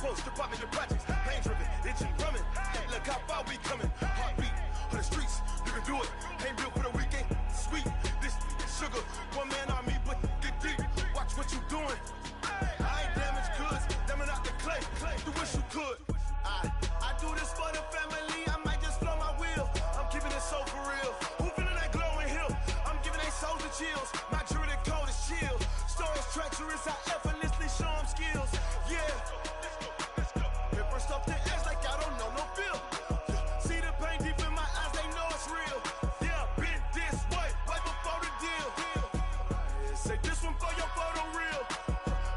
folks, department of projects, pain driven, engine drumming. Look how far we coming. Heartbeat on the streets, you can do it. Ain't built for the weekend, sweet. This sugar, one man army, but get deep. Watch what you doing. I ain't damaged goods, damn out the clay. You wish you could. I do this for the family. I might just blow my wheel. I'm keeping it so for real. Who feeling that glowing hill? I'm giving they souls the chills. My jewelry code is chill. Stories treacherous, I effortlessly show them skills. Yeah. Paper stuff the edge like I don't know no feel. See the pain deep in my eyes, they know it's real. Yeah, been this way, way before the deal. Say this one for your photo real.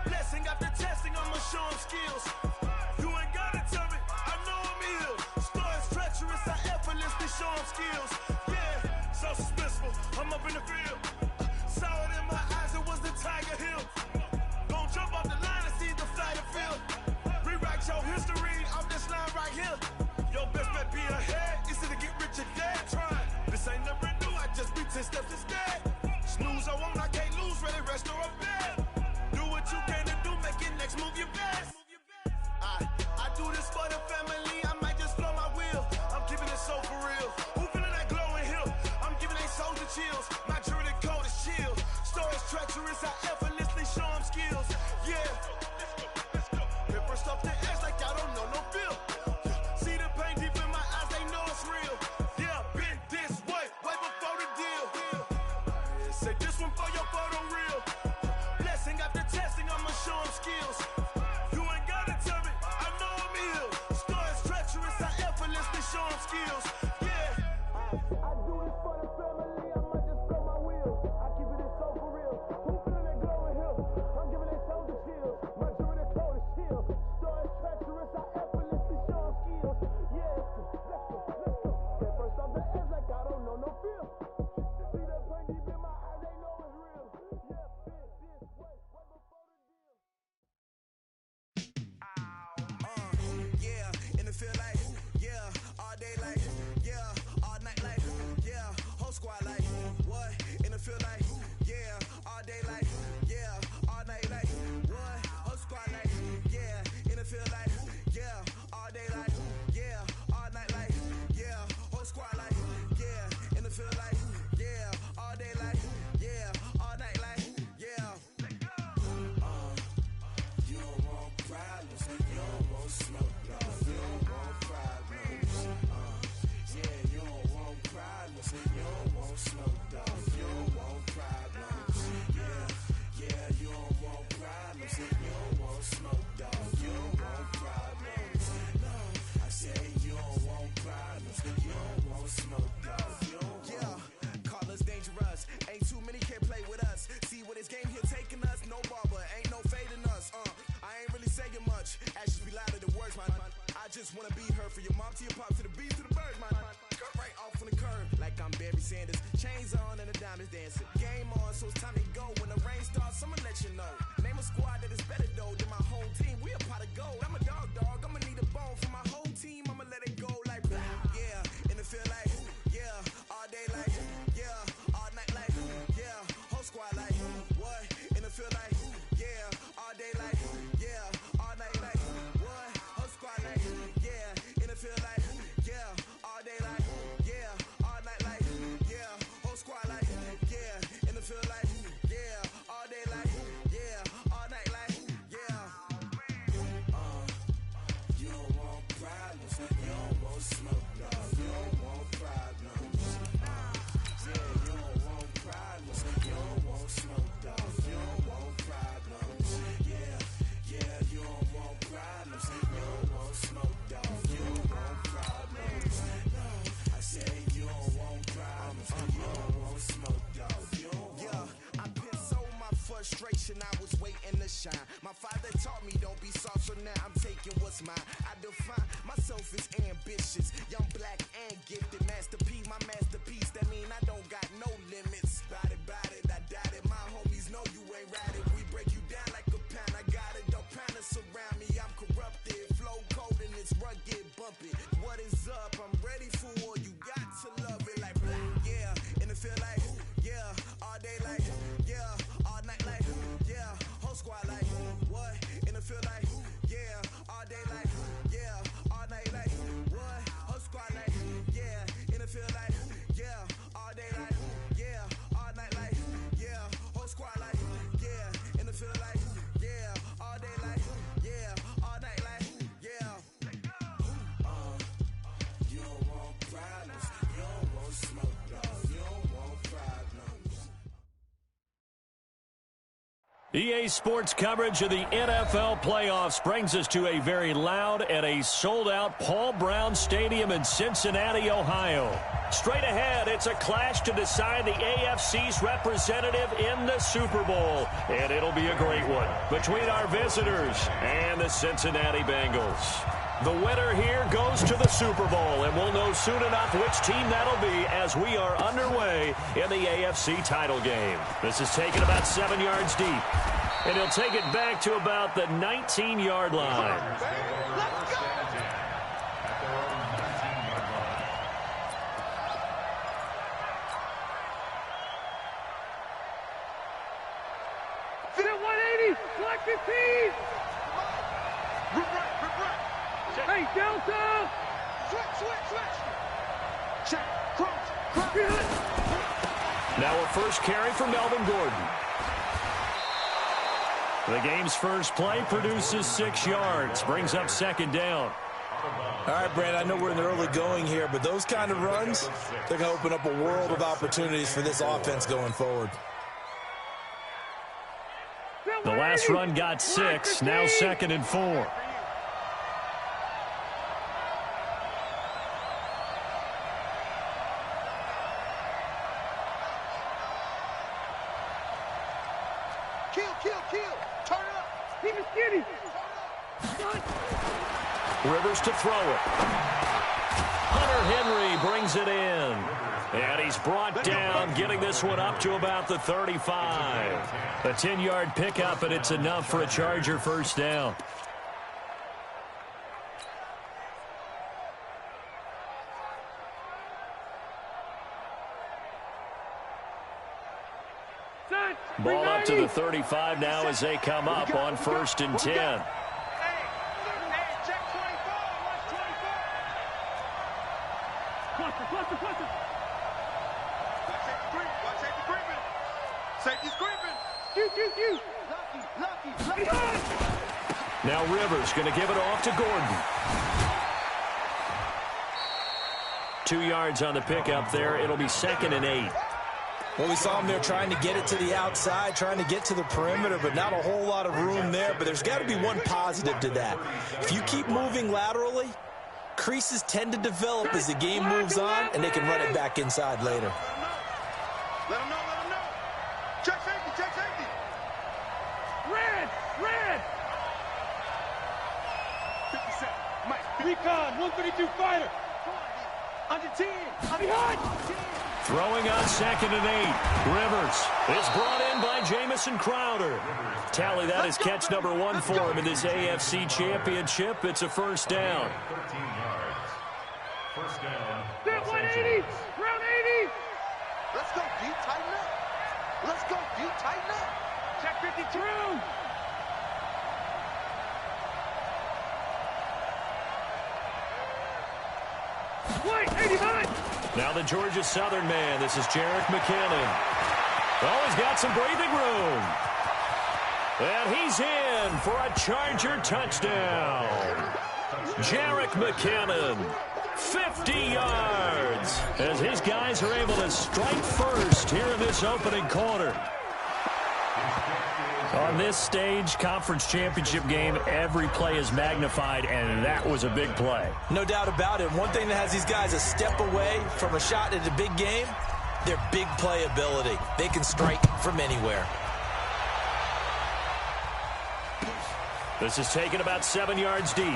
Blessing after testing, I'ma show them skills. You ain't gotta tell me, I know I'm ill. Stories treacherous, I effortlessly show them skills. Yeah, so suspenseful, I'm up in the field. Saw it in my eyes, it was the Tiger Hill. Gon' jump off the line and see the flight of field. Rewrite your history off this line right here. Your best bet be ahead, easy to get rich or dead. Trying, this ain't never new, I just be 10 steps instead. Snooze I won't, I can't lose, ready, rest or up bed. Do what you can to do, make your next move your best. I do this for the family, I might just blow my wheel. I'm keeping it so for real. Who feeling that glowing hill? I'm giving they souls the chills. My jewelry code is chill. Stories treacherous, I effortlessly show them skills. Yeah. Paper stuff the edge like I don't know no feel. See the pain deep in my eyes, they know it's real. Yeah, been this way, way before the deal. Say this one for your photo real. Blessing after testing, I'ma show them skills. You ain't gotta tell me, I know I'm ill. Stories treacherous, I effortlessly show them skills. Yeah. I do this for the family, I might just blow my wheel. I keep it so for real. Who feeling that glowing hill? I'm giving they souls the chills. My jewelry code is chill. Stories treacherous, I effortlessly show them skills. Yeah, let's go. Get first off the edge like I don't know no feel. See the pain deep in my eyes, they know it's real. Yeah, been this way, way before the deal. Yeah, and it feel like, yeah, all day like, yeah, all night like, yeah, whole squad like, what? And it feel like, yeah, all day like, yeah, all night like, what? Whole squad like, yeah, and it feel like, yeah, all day like, yeah, all night like, yeah, whole squad like, yeah, and it feel like, yeah, all day like, yeah, all night like, yeah. You don't want problems, you don't want smoke, no. You don't want problems, yeah, you don't want problems, you don't want smoke, dog. You don't want problems, yeah, you don't want problems, you don't want smoke, dog. You don't want problems, no. I say you don't want problems, you don't want smoke, dog. You don't want. Call us dangerous, ain't too many can play with us. See what this game here taking us, no barber, ain't no fading us. I ain't really saying much, actions be louder than words, man. I just wanna be heard, for your mom to your pop, to the beast, to the birds, man. Cut right off on the curb, like I'm Barry Sanders. Chains on and the diamonds dancing. Game on, so it's time to go. When the rain starts, I'ma let you know. Name a squad that is better though than my whole team. We a pot of gold. I'm a dog, I'ma need a bone for my whole team. I'ma let it go like blah. Yeah, and it feel like, yeah, all day like, yeah, all night like, yeah, whole squad like, what? And it feel like, yeah, all day like, yeah, all night like, what? Whole squad like, yeah, and it feel like, yeah, all day like, yeah, all night like, yeah, whole squad like, yeah, and it feel like, yeah, all day like, yeah, all night like, yeah. You don't want problems, you don't want smoke, dog. You don't want problems, yeah, you don't want problems, you don't want smoke, dog. You don't want problems, yeah, you don't want problems, you don't want smoke, dog. You don't want problems, no. I say you don't want problems, you don't want smoke, dog. You don't want. Yeah, I been so my frustration, I was waiting to shine. My father taught me don't be soft, so now I'm taking what's mine. I define myself as ambitious, young, black, and gifted. Master P, my masterpiece, that mean I don't got no limits. Bout it, I doubt it. My homies know you ain't ride it. We break you down like a pound. I got it, don't pound us around me. I'm corrupted, flow cold and it's rugged, bumpy. What is up? I'm ready for war. You got to love it like blah. Yeah, and it feel like, yeah, all day like, yeah, all night like, yeah, whole squad like, what? And it feel like, yeah, all day like. EA Sports coverage of the NFL playoffs brings us to a very loud and a sold-out Paul Brown Stadium in Cincinnati, Ohio. Straight ahead, it's a clash to decide the AFC's representative in the Super Bowl. And it'll be a great one between our visitors and the Cincinnati Bengals. The winner here goes to the Super Bowl, and we'll know soon enough which team that'll be as we are underway in the AFC title game. This is taken about 7 yards deep, and he'll take it back to about the 19-yard line. Fit at 180, select 15. Hey, Delta! Switch! Check, cross. Now a first carry for Melvin Gordon. The game's first play produces 6 yards, brings up second down. All right, Brad, I know we're in the early going here, but those kind of runs, they're going to open up a world of opportunities for this offense going forward. The last run got 6, now 2nd and 4. Kill. Turn it up. Keep it skinny. Rivers to throw it. Hunter Henry brings it in. And he's brought down, getting this one up to about the 35. A 10-yard pickup, and it's enough for a Charger first down. Ball up to the 35 now as they come up on 1st and 10. Now Rivers going to give it off to Gordon. 2 yards on the pickup there. It'll be 2nd and 8. Well, we saw him there trying to get it to the outside, trying to get to the perimeter, but not a whole lot of room there. But there's got to be one positive to that. If you keep moving laterally, creases tend to develop as the game moves on, and they can run it back inside later. Let him know. Check safety. Red. 57. Mike. Recon, 132 fighter. Under 10. Behind. Throwing on 2nd and 8. Rivers is brought in by Jamison Crowder. Tally, that is catch number 1 for him in this AFC Championship. It's a first down. 13 yards. First down. 180. Round 80. Let's go deep, tighten up. Check 52. White, 89. Now the Georgia Southern man. This is Jerick McKinnon. Oh, he's got some breathing room. And he's in for a Charger touchdown. Jerick McKinnon, 50 yards, as his guys are able to strike first here in this opening quarter. On this stage, conference championship game, every play is magnified, and that was a big play. No doubt about it. One thing that has these guys a step away from a shot at a big game, their big play ability. They can strike from anywhere. This is taken about 7 yards deep.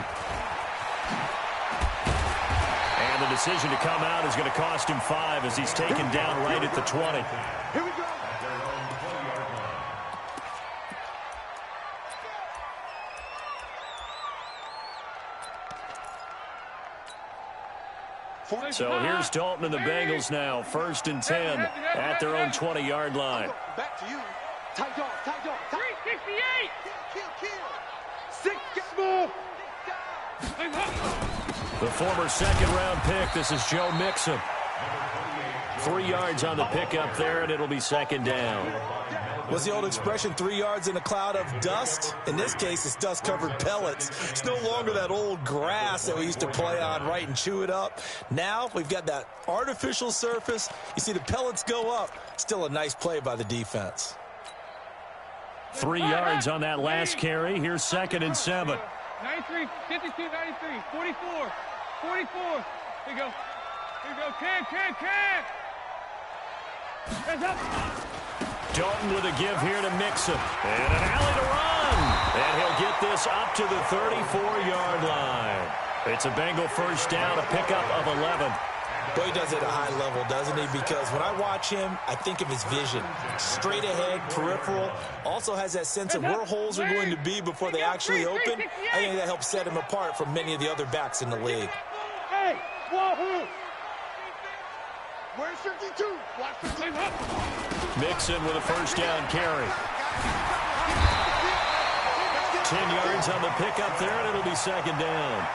And the decision to come out is going to cost him 5 as he's taken down right at the 20. Here we go. So here's Dalton and the Bengals now. 1st and 10 at their own 20-yard line. Back to you. Tight dog. 368. Kill. 6. Small. The former second-round pick. This is Joe Mixon. 3 yards on the pickup there, and it'll be 2nd down. What's the old expression, 3 yards in a cloud of dust? In this case, it's dust-covered pellets. It's no longer that old grass that we used to play on, right, and chew it up. Now we've got that artificial surface. You see the pellets go up. Still a nice play by the defense. 3 yards on that last carry. Here's 2nd and 7. 93, 52, 93, 44, 44. Here you go. Here you go. Can. Hands up. Dalton with a give here to Mixon. And an alley to run. And he'll get this up to the 34-yard line. It's a Bengal first down, a pickup of 11. Boy, he does it at a high level, doesn't he? Because when I watch him, I think of his vision. Straight ahead, peripheral. Also has that sense of where holes are going to be before they actually open. I think that helps set him apart from many of the other backs in the league. Hey, Wahoo! Where's 52? Watch 52. Mixon with a first down carry. 10 yards on the pickup there, and it'll be 2nd down.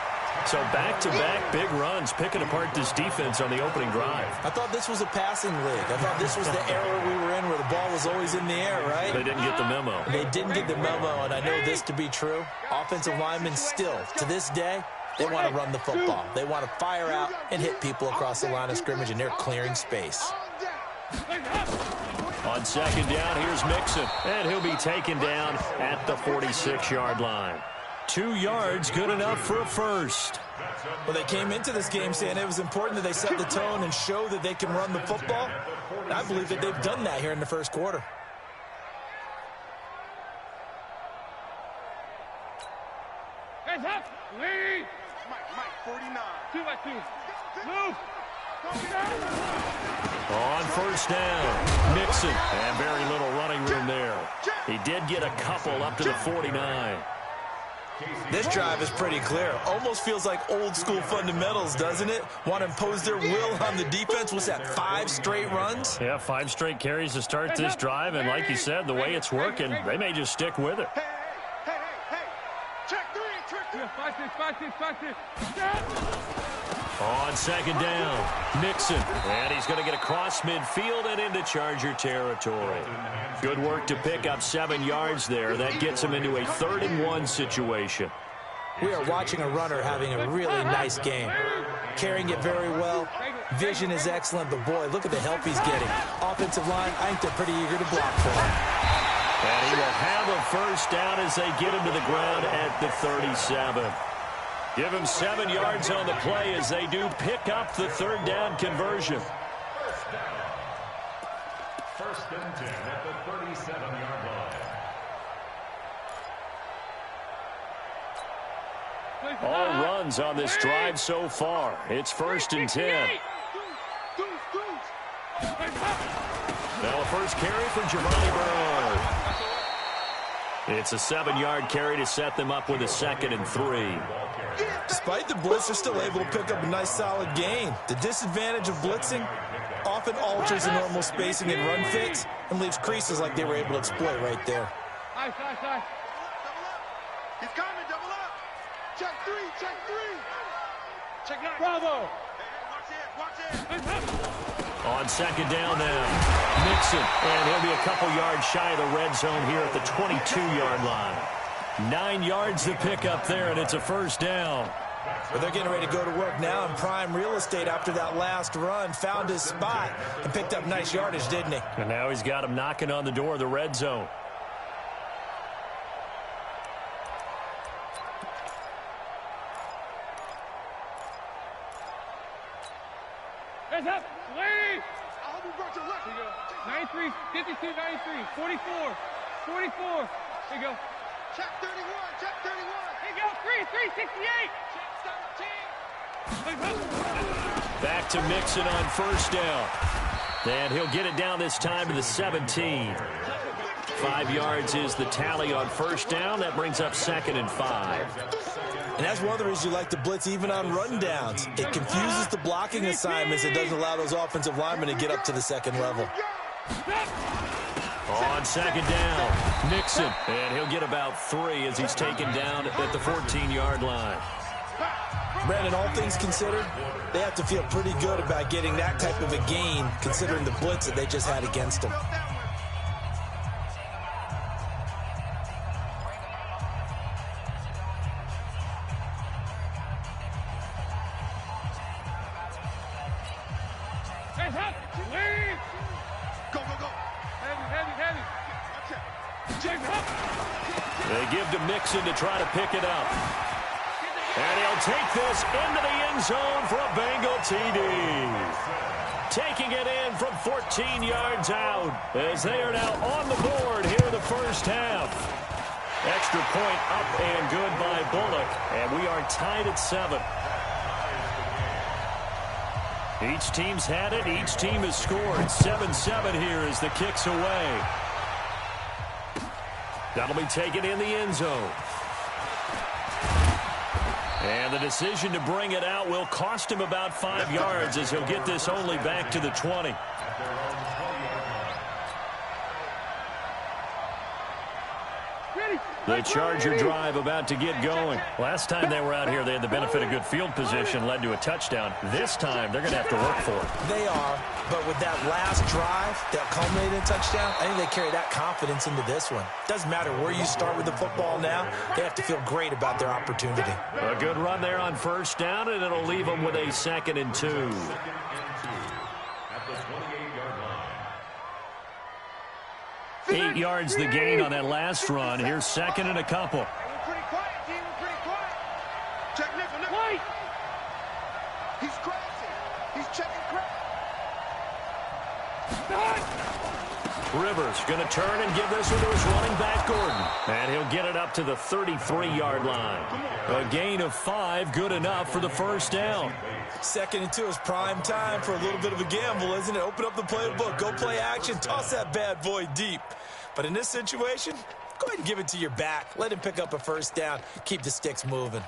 So back-to-back big runs, picking apart this defense on the opening drive. I thought this was a passing league. I thought this was the era we were in where the ball was always in the air, right? They didn't get the memo. They didn't get the memo, and I know this to be true. Offensive linemen still, to this day, they want to run the football. They want to fire out and hit people across the line of scrimmage, and they're clearing space. On 2nd down, here's Mixon, and he'll be taken down at the 46-yard line. 2 yards, good enough for a first. Well, they came into this game saying it was important that they set the tone and show that they can run the football. And I believe that they've done that here in the first quarter. Hands up. Lead. Mike, 49. 2 by 2. Move. On first down, Mixon, and very little running room there. He did get a couple up to the 49. This drive is pretty clear. Almost feels like old school fundamentals, doesn't it? Want to impose their will on the defense. What's that, 5 straight runs? Yeah, 5 straight carries to start this drive, and like you said, the way it's working, they may just stick with it. Hey. Check 3. 5, 6. On 2nd down, Mixon, and he's going to get across midfield and into Charger territory. Good work to pick up 7 yards there. That gets him into a 3rd and 1 situation. We are watching a runner having a really nice game. Carrying it very well. Vision is excellent, but boy, look at the help he's getting. Offensive line, I think they're pretty eager to block for him. And he will have a first down as they get him to the ground at the 37. Give him 7 yards on the play as they do pick up the 3rd down conversion. First and 10 at the 37-yard line. All runs on this drive so far. It's 1st and 10. Now a first carry for Giovanni Bernard. It's a 7-yard carry to set them up with a 2nd and 3. Despite the blitz, they're still able to pick up a nice solid gain. The disadvantage of blitzing often alters the normal spacing and run fits and leaves creases like they were able to exploit right there. Side. Double up. He's coming. Double up. Check 3. Check 9. Bravo. Watch it. On 2nd down now, Mixon, and he'll be a couple yards shy of the red zone here at the 22-yard line. 9 yards to pick up there, and it's a first down. But they're getting ready to go to work now in prime real estate after that last run. Found his spot and picked up nice yardage, didn't he? And now he's got him knocking on the door of the red zone. Hands up. Lead. I hope you brought your left. Here you go. 93, 52, 93, 44. Here you go. Check 31. Here you go. 368. Back to Mixon on first down. And he'll get it down this time to the 17. 5 yards is the tally on first down. That brings up 2nd and 5. And that's one of the reasons you like to blitz even on rundowns. It confuses the blocking assignments. It doesn't allow those offensive linemen to get up to the 2nd level. On 2nd down, Mixon. And he'll get about 3 as he's taken down at the 14-yard line. Brandon, all things considered, they have to feel pretty good about getting that type of a gain considering the blitz that they just had against them. Hands up. Lead. Go. Heavy. Watch it. Check They give to Mixon to try to pick it up. And he'll take this into the end zone for a Bengal TD. Taking it in from 14 yards out as they are now on the board here in the first half. Extra point up and good by Bullock. And we are tied at 7. Each team's had it. Each team has scored. 7-7 here as the kick's away. That'll be taken in the end zone. And the decision to bring it out will cost him about 5 yards as he'll get this only back to the 20. The Charger drive about to get going. Last time they were out here, they had the benefit of good field position, led to a touchdown. This time, they're going to have to work for it. They are, but with that last drive that culminated in a touchdown, I think they carry that confidence into this one. Doesn't matter where you start with the football now, they have to feel great about their opportunity. A good run there on first down, and it'll leave them with a 2nd and 2. At the 28-yard line. 8 yards the gain on that last run. Here's 2nd and a couple. We're pretty quiet, team. We're pretty quiet. Check nickel. Wait! He's crashing. He's checking crash. Rivers going to turn and give this one to his running back, Gordon. And he'll get it up to the 33-yard line. A gain of 5, good enough for the first down. 2nd and 2 is prime time for a little bit of a gamble, isn't it? Open up the playbook, go play action, toss that bad boy deep. But in this situation, go ahead and give it to your back. Let him pick up a first down. Keep the sticks moving.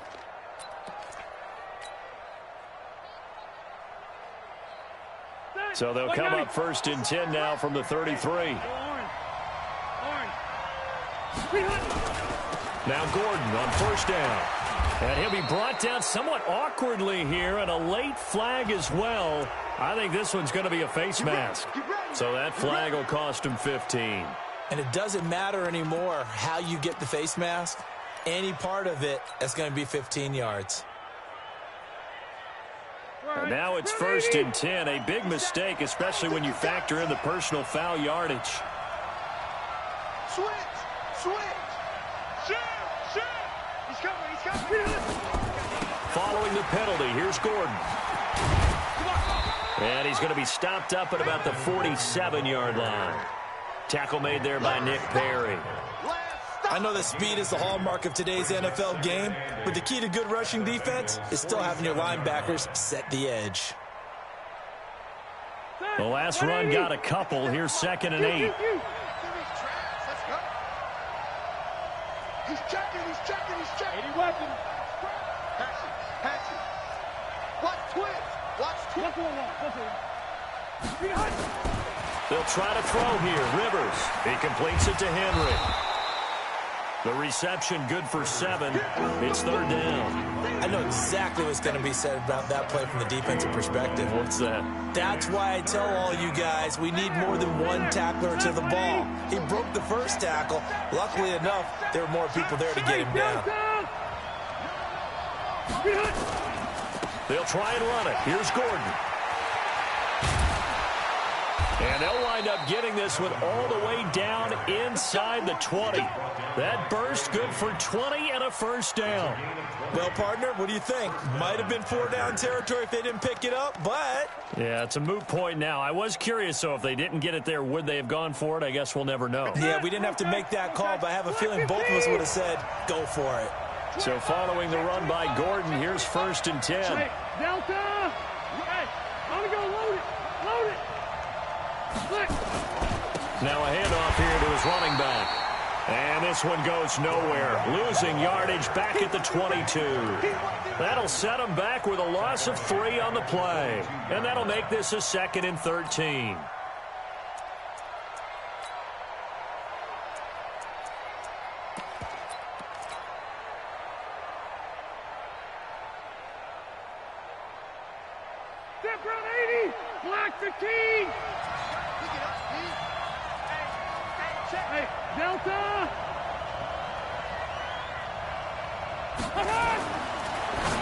So they'll come up 1st and 10 now from the 33. Now Gordon on first down. And he'll be brought down somewhat awkwardly here, and a late flag as well. I think this one's going to be a face mask. So that flag will cost him 15. And it doesn't matter anymore how you get the face mask. Any part of it is going to be 15 yards. And now it's 1st and 10. A big mistake, especially when you factor in the personal foul yardage. Switch. Shoot. He's coming. Following the penalty, here's Gordon. And he's going to be stopped up at about the 47-yard line. Tackle made there by Nick Perry. I know that speed is the hallmark of today's NFL game, but the key to good rushing defense is still having your linebackers set the edge. The last run got a couple. Here's 2nd and 8. He's checking. 80 weapons. Patch it. Watch twist. They'll try to throw here. Rivers. He completes it to Henry. The reception good for 7. It's 3rd down. I know exactly what's going to be said about that play from the defensive perspective. What's that? That's why I tell all you guys we need more than one tackler to the ball. He broke the first tackle. Luckily enough, there were more people there to get him down. They'll try and run it. Here's Gordon. And they'll wind up getting this one all the way down inside the 20. That burst good for 20 and a first down. Well, partner, what do you think? Might have been 4-down territory if they didn't pick it up, but... Yeah, it's a moot point now. I was curious, so if they didn't get it there, would they have gone for it? I guess we'll never know. Yeah, we didn't have to make that call, but I have a feeling both of us would have said, go for it. So following the run by Gordon, here's 1st and 10. Hey, Delta! Hey, I'm going to go load it. Now a handoff here to his running back. And this one goes nowhere. Losing yardage back at the 22. That'll set him back with a loss of 3 on the play. And that'll make this a 2nd and 13. Step around 80. Black 15. Hey, Delta!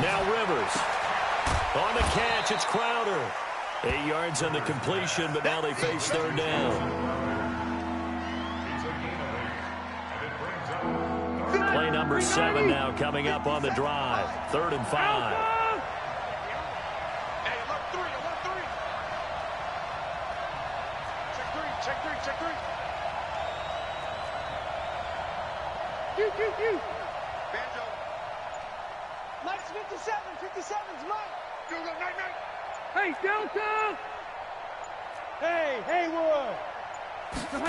Now Rivers. On the catch, it's Crowder. 8 yards on the completion, but now they face 3rd down. It's a gain of 8. And number 7 now coming up on the drive. 3rd and 5. Hey, alert 3, alert 3. Check 3, check 3. You. Banjo. Mike's 57. 57's Mike. You go, night. Hey, Delta. Hey, Haywood.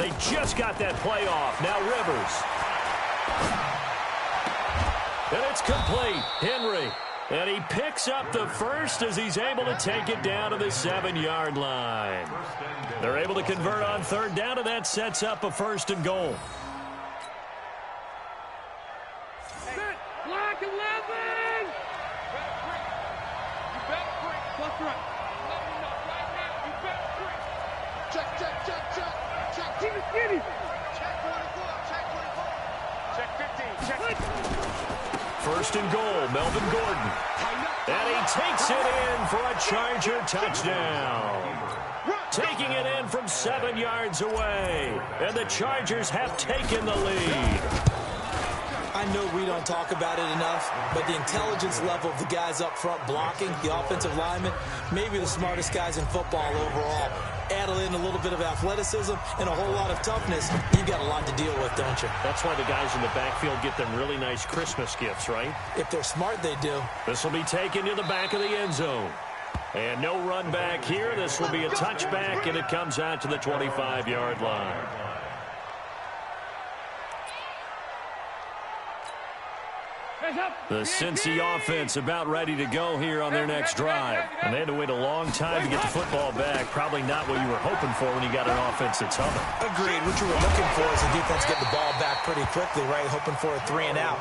They just got that play off. Now Rivers. And it's complete. Henry. And he picks up the first as he's able to take it down to the 7-yard line. They're able to convert on 3rd down, and that sets up a 1st and goal. Block 11. You bet 3. Block right. Let me know right now. You bet 3. Check. Keep it skinny. Check 44. Check 15. Check 1st and goal, Melvin Gordon. And he takes it in for a Charger touchdown. Taking it in from 7 yards away. And the Chargers have taken the lead. I know we don't talk about it enough, but the intelligence level of the guys up front blocking, the offensive linemen, maybe the smartest guys in football overall. Add in a little bit of athleticism and a whole lot of toughness, you got a lot to deal with, don't you? That's why the guys in the backfield get them really nice Christmas gifts, right? If they're smart, they do. This will be taken to the back of the end zone. And no run back here. This will be a touchback, and it comes out to the 25-yard line. The Cincy offense about ready to go here on their next drive. And they had to wait a long time to get the football back. Probably not what you were hoping for when you got an offense that's humming. Agreed. What you were looking for is the defense get the ball back pretty quickly, right? Hoping for a 3 and out.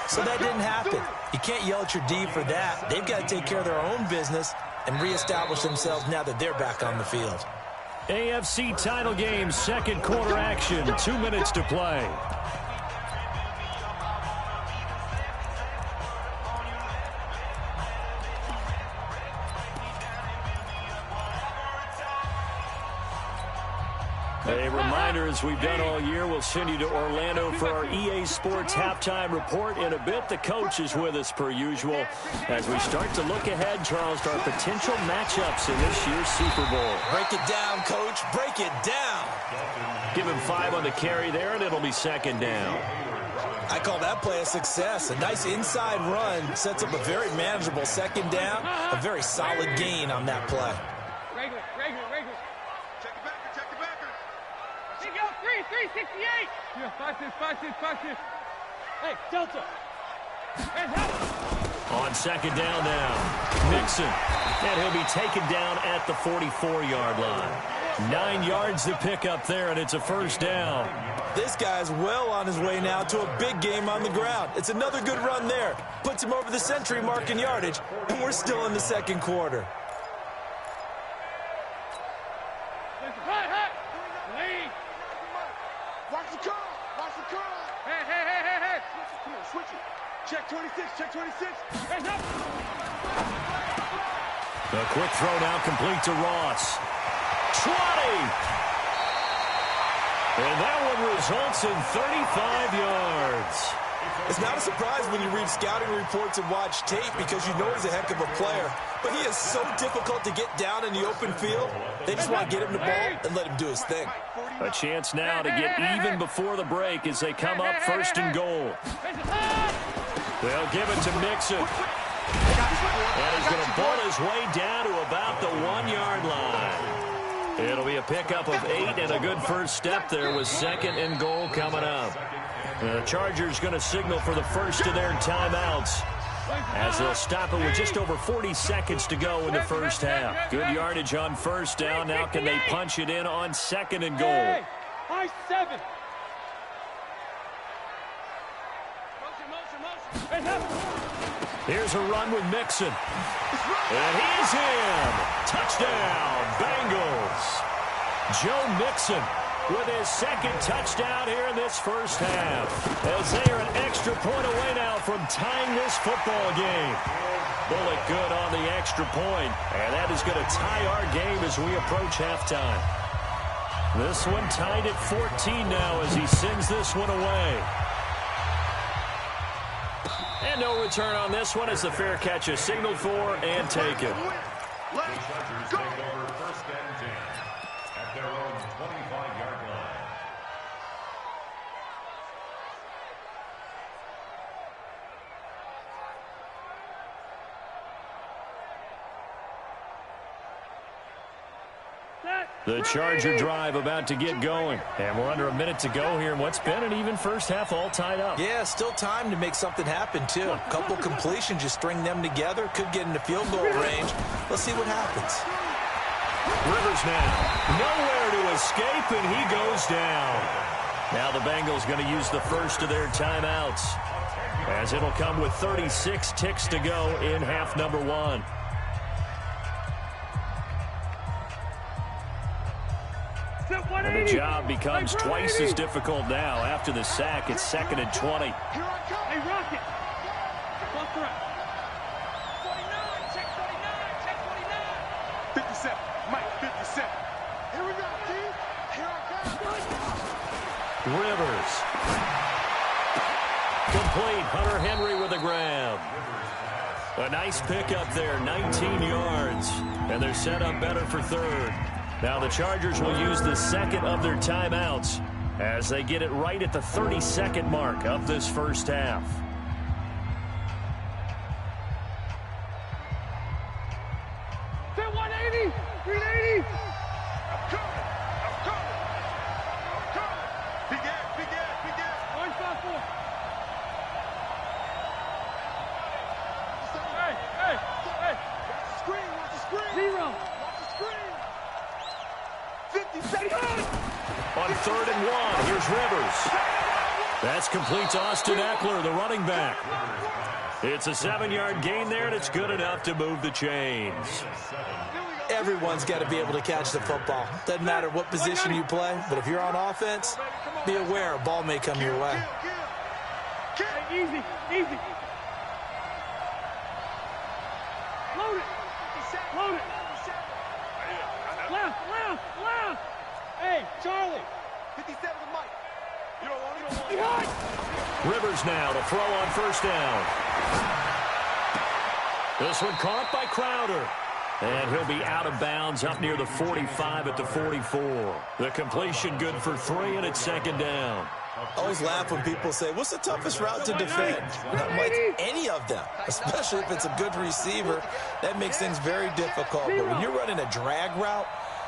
So that didn't happen. You can't yell at your D for that. They've got to take care of their own business and reestablish themselves now that they're back on the field. AFC title game, 2nd quarter action. 2 minutes to play. A reminder, as we've done all year, we'll send you to Orlando for our EA Sports halftime report in a bit. The coach is with us per usual as we start to look ahead, Charles, to our potential matchups in this year's Super Bowl. Break it down, Coach. Break it down. Give him 5 on the carry there, and it'll be 2nd down. I call that play a success. A nice inside run sets up a very manageable 2nd down. A very solid gain on that play. Regular. Check the backer. Here you go, 368. Yeah, 5-6. Hey, Delta. Hands up. On 2nd down now, Mixon. And he'll be taken down at the 44-yard line. 9 yards to pick up there, and it's a 1st down. This guy's well on his way now to a big game on the ground. It's another good run there. Puts him over the century mark in yardage, and we're still in the 2nd quarter. Hut. Lead. Watch the curl. Hey. Come on, switch it. Check 26. Hands up. A quick throw now complete to Ross. 20! And that one results in 35 yards. It's not a surprise when you read scouting reports and watch tape because you know he's a heck of a player. But he is so difficult to get down in the open field. They just want to get him the ball and let him do his thing. A chance now to get even before the break as they come up 1st and goal. They'll give it to Mixon. And he's going to ball his way down to about the 1-yard line. It'll be a pickup of 8 and a good first step there with 2nd and goal coming up. The Chargers going to signal for the first of their timeouts as they'll stop it with just over 40 seconds to go in the first half. Good yardage on 1st down. Now can they punch it in on 2nd and goal? High 7. Here's a run with Mixon. And he's in. Touchdown, Bengals. Joe Mixon with his 2nd touchdown here in this first half. As they are an extra point away now from tying this football game. Bullet good on the extra point. And that is going to tie our game as we approach halftime. This one tied at 14 now as he sends this one away. And no return on this one as the fair catch is signaled for and taken. The Chargers take over 1st and 10 at their own 25-yard line. The Charger drive about to get going. And we're under a minute to go here in what's been an even first half, all tied up. Yeah, still time to make something happen, too. A couple completions, just string them together. Could get into field goal range. Let's see what happens. Rivers now. Nowhere to escape, and he goes down. Now the Bengals going to use the first of their timeouts, as it'll come with 36 ticks to go in half number 1. And the job becomes twice as difficult now. After the sack, it's 2nd and 20. Hey, Rocket. Left to right. 49, check 49, check 49. 57, Mike, 57. Here we go, team. Here I come. Rivers. Complete. Hunter Henry with a grab. A nice pickup there, 19 yards. And they're set up better for 3rd. Now the Chargers will use the second of their timeouts as they get it right at the 32nd mark of this first half. Set 180. 380. I'm coming. Big ass. 154. Hey. Watch the screen. 0. Watch the screen. 50 seconds. On 3rd and 1, here's Rivers. That's complete to Austin Eckler, the running back. It's a 7-yard gain there, and it's good enough to move the chains. Everyone's got to be able to catch the football. Doesn't matter what position you play, but if you're on offense, be aware a ball may come your way. Hey, easy. Load it. Left. Hey, Charlie. 57 to Mike. You don't want it. Behind. Rivers now to throw on 1st down. This one caught by Crowder. And he'll be out of bounds up near the 45 at the 44. The completion good for 3, and it's 2nd down. I always laugh when people say, what's the toughest route to defend? Not like any of them, especially if it's a good receiver. That makes things very difficult. But when you're running a drag route,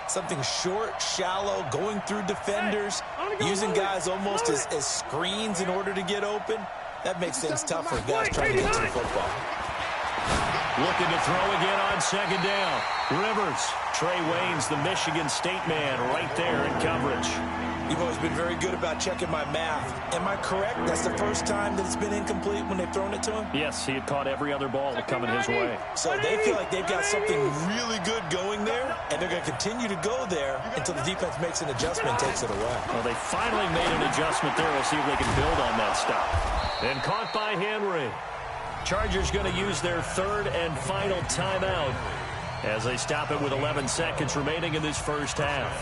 something short, shallow, going through defenders, using guys almost as screens in order to get open, that makes things tough for guys trying to get to the football. Looking to throw again on 2nd down. Rivers. Trey Waynes, the Michigan State man, right there in coverage. You've always been very good about checking my math. Am I correct? That's the first time that it's been incomplete when they've thrown it to him? Yes, he had caught every other ball coming his way. So they feel like they've got something really good going there, and they're going to continue to go there until the defense makes an adjustment and takes it away. Well, they finally made an adjustment there. We'll see if they can build on that stop. And caught by Henry. Chargers going to use their 3rd and final timeout as they stop it with 11 seconds remaining in this first half.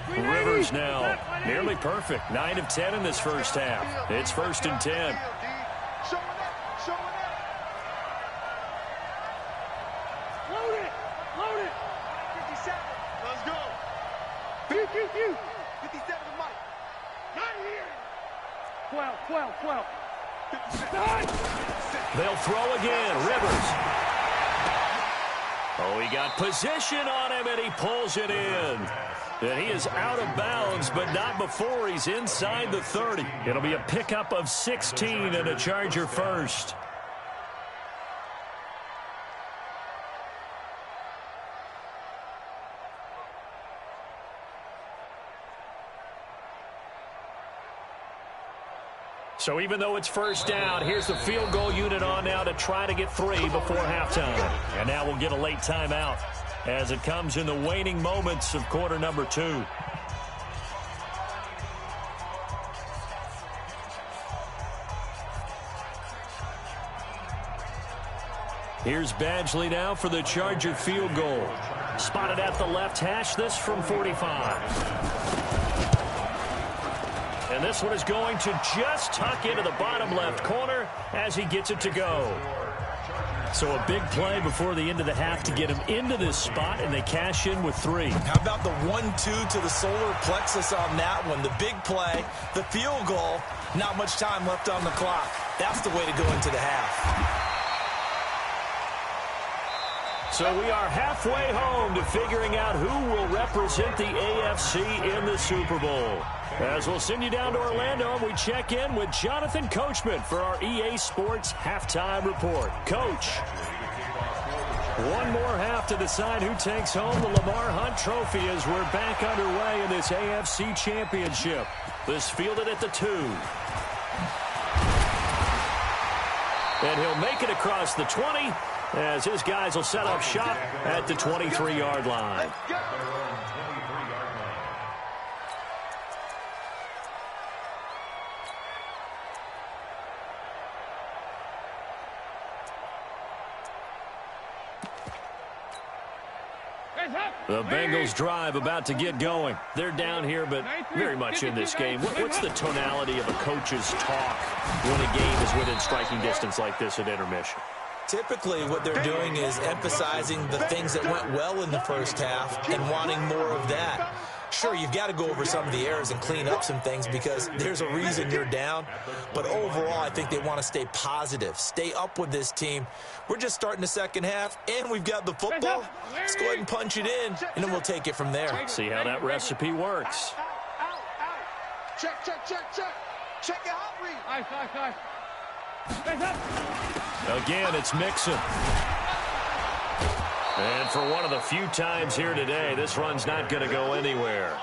Rivers now nearly perfect. 9 of 10 in this first half. It's 1st and 10. Showing up. Load it. 57. Let's go. Q. 57 to Mike. Not here. 12. 57. They'll throw again. Rivers. Oh, he got position on him, and he pulls it in. And he is out of bounds, but not before he's inside the 30. It'll be a pickup of 16 and a Charger first. So even though it's 1st down, here's the field goal unit on now to try to get 3 before halftime. And now we'll get a late timeout as it comes in the waning moments of quarter number 2. Here's Badgley now for the Charger field goal. Spotted at the left hash, this from 45. And this one is going to just tuck into the bottom left corner as he gets it to go. So a big play before the end of the half to get him into this spot, and they cash in with 3. How about the 1-2 to the solar plexus on that one? The big play, the field goal, not much time left on the clock. That's the way to go into the half. So we are halfway home to figuring out who will represent the AFC in the Super Bowl. As we'll send you down to Orlando, and we check in with Jonathan Coachman for our EA Sports Halftime Report. Coach, one more half to decide who takes home the Lamar Hunt Trophy as we're back underway in this AFC Championship. This fielded at the 2. And he'll make it across the 20 as his guys will set up shop at the 23-yard line. The Bengals drive about to get going. They're down here, but very much in this game. What's the tonality of a coach's talk when a game is within striking distance like this at intermission? Typically, what they're doing is emphasizing the things that went well in the first half and wanting more of that. Sure, you've got to go over some of the errors and clean up some things because there's a reason you're down. But overall, I think they want to stay positive, stay up with this team. We're just starting the second half, and we've got the football. Let's go ahead and punch it in, and then we'll take it from there. See how that recipe works. Check, check, check, check. Check it out, read. Again, it's Mixon. And for one of the few times here today, this run's not going to go anywhere.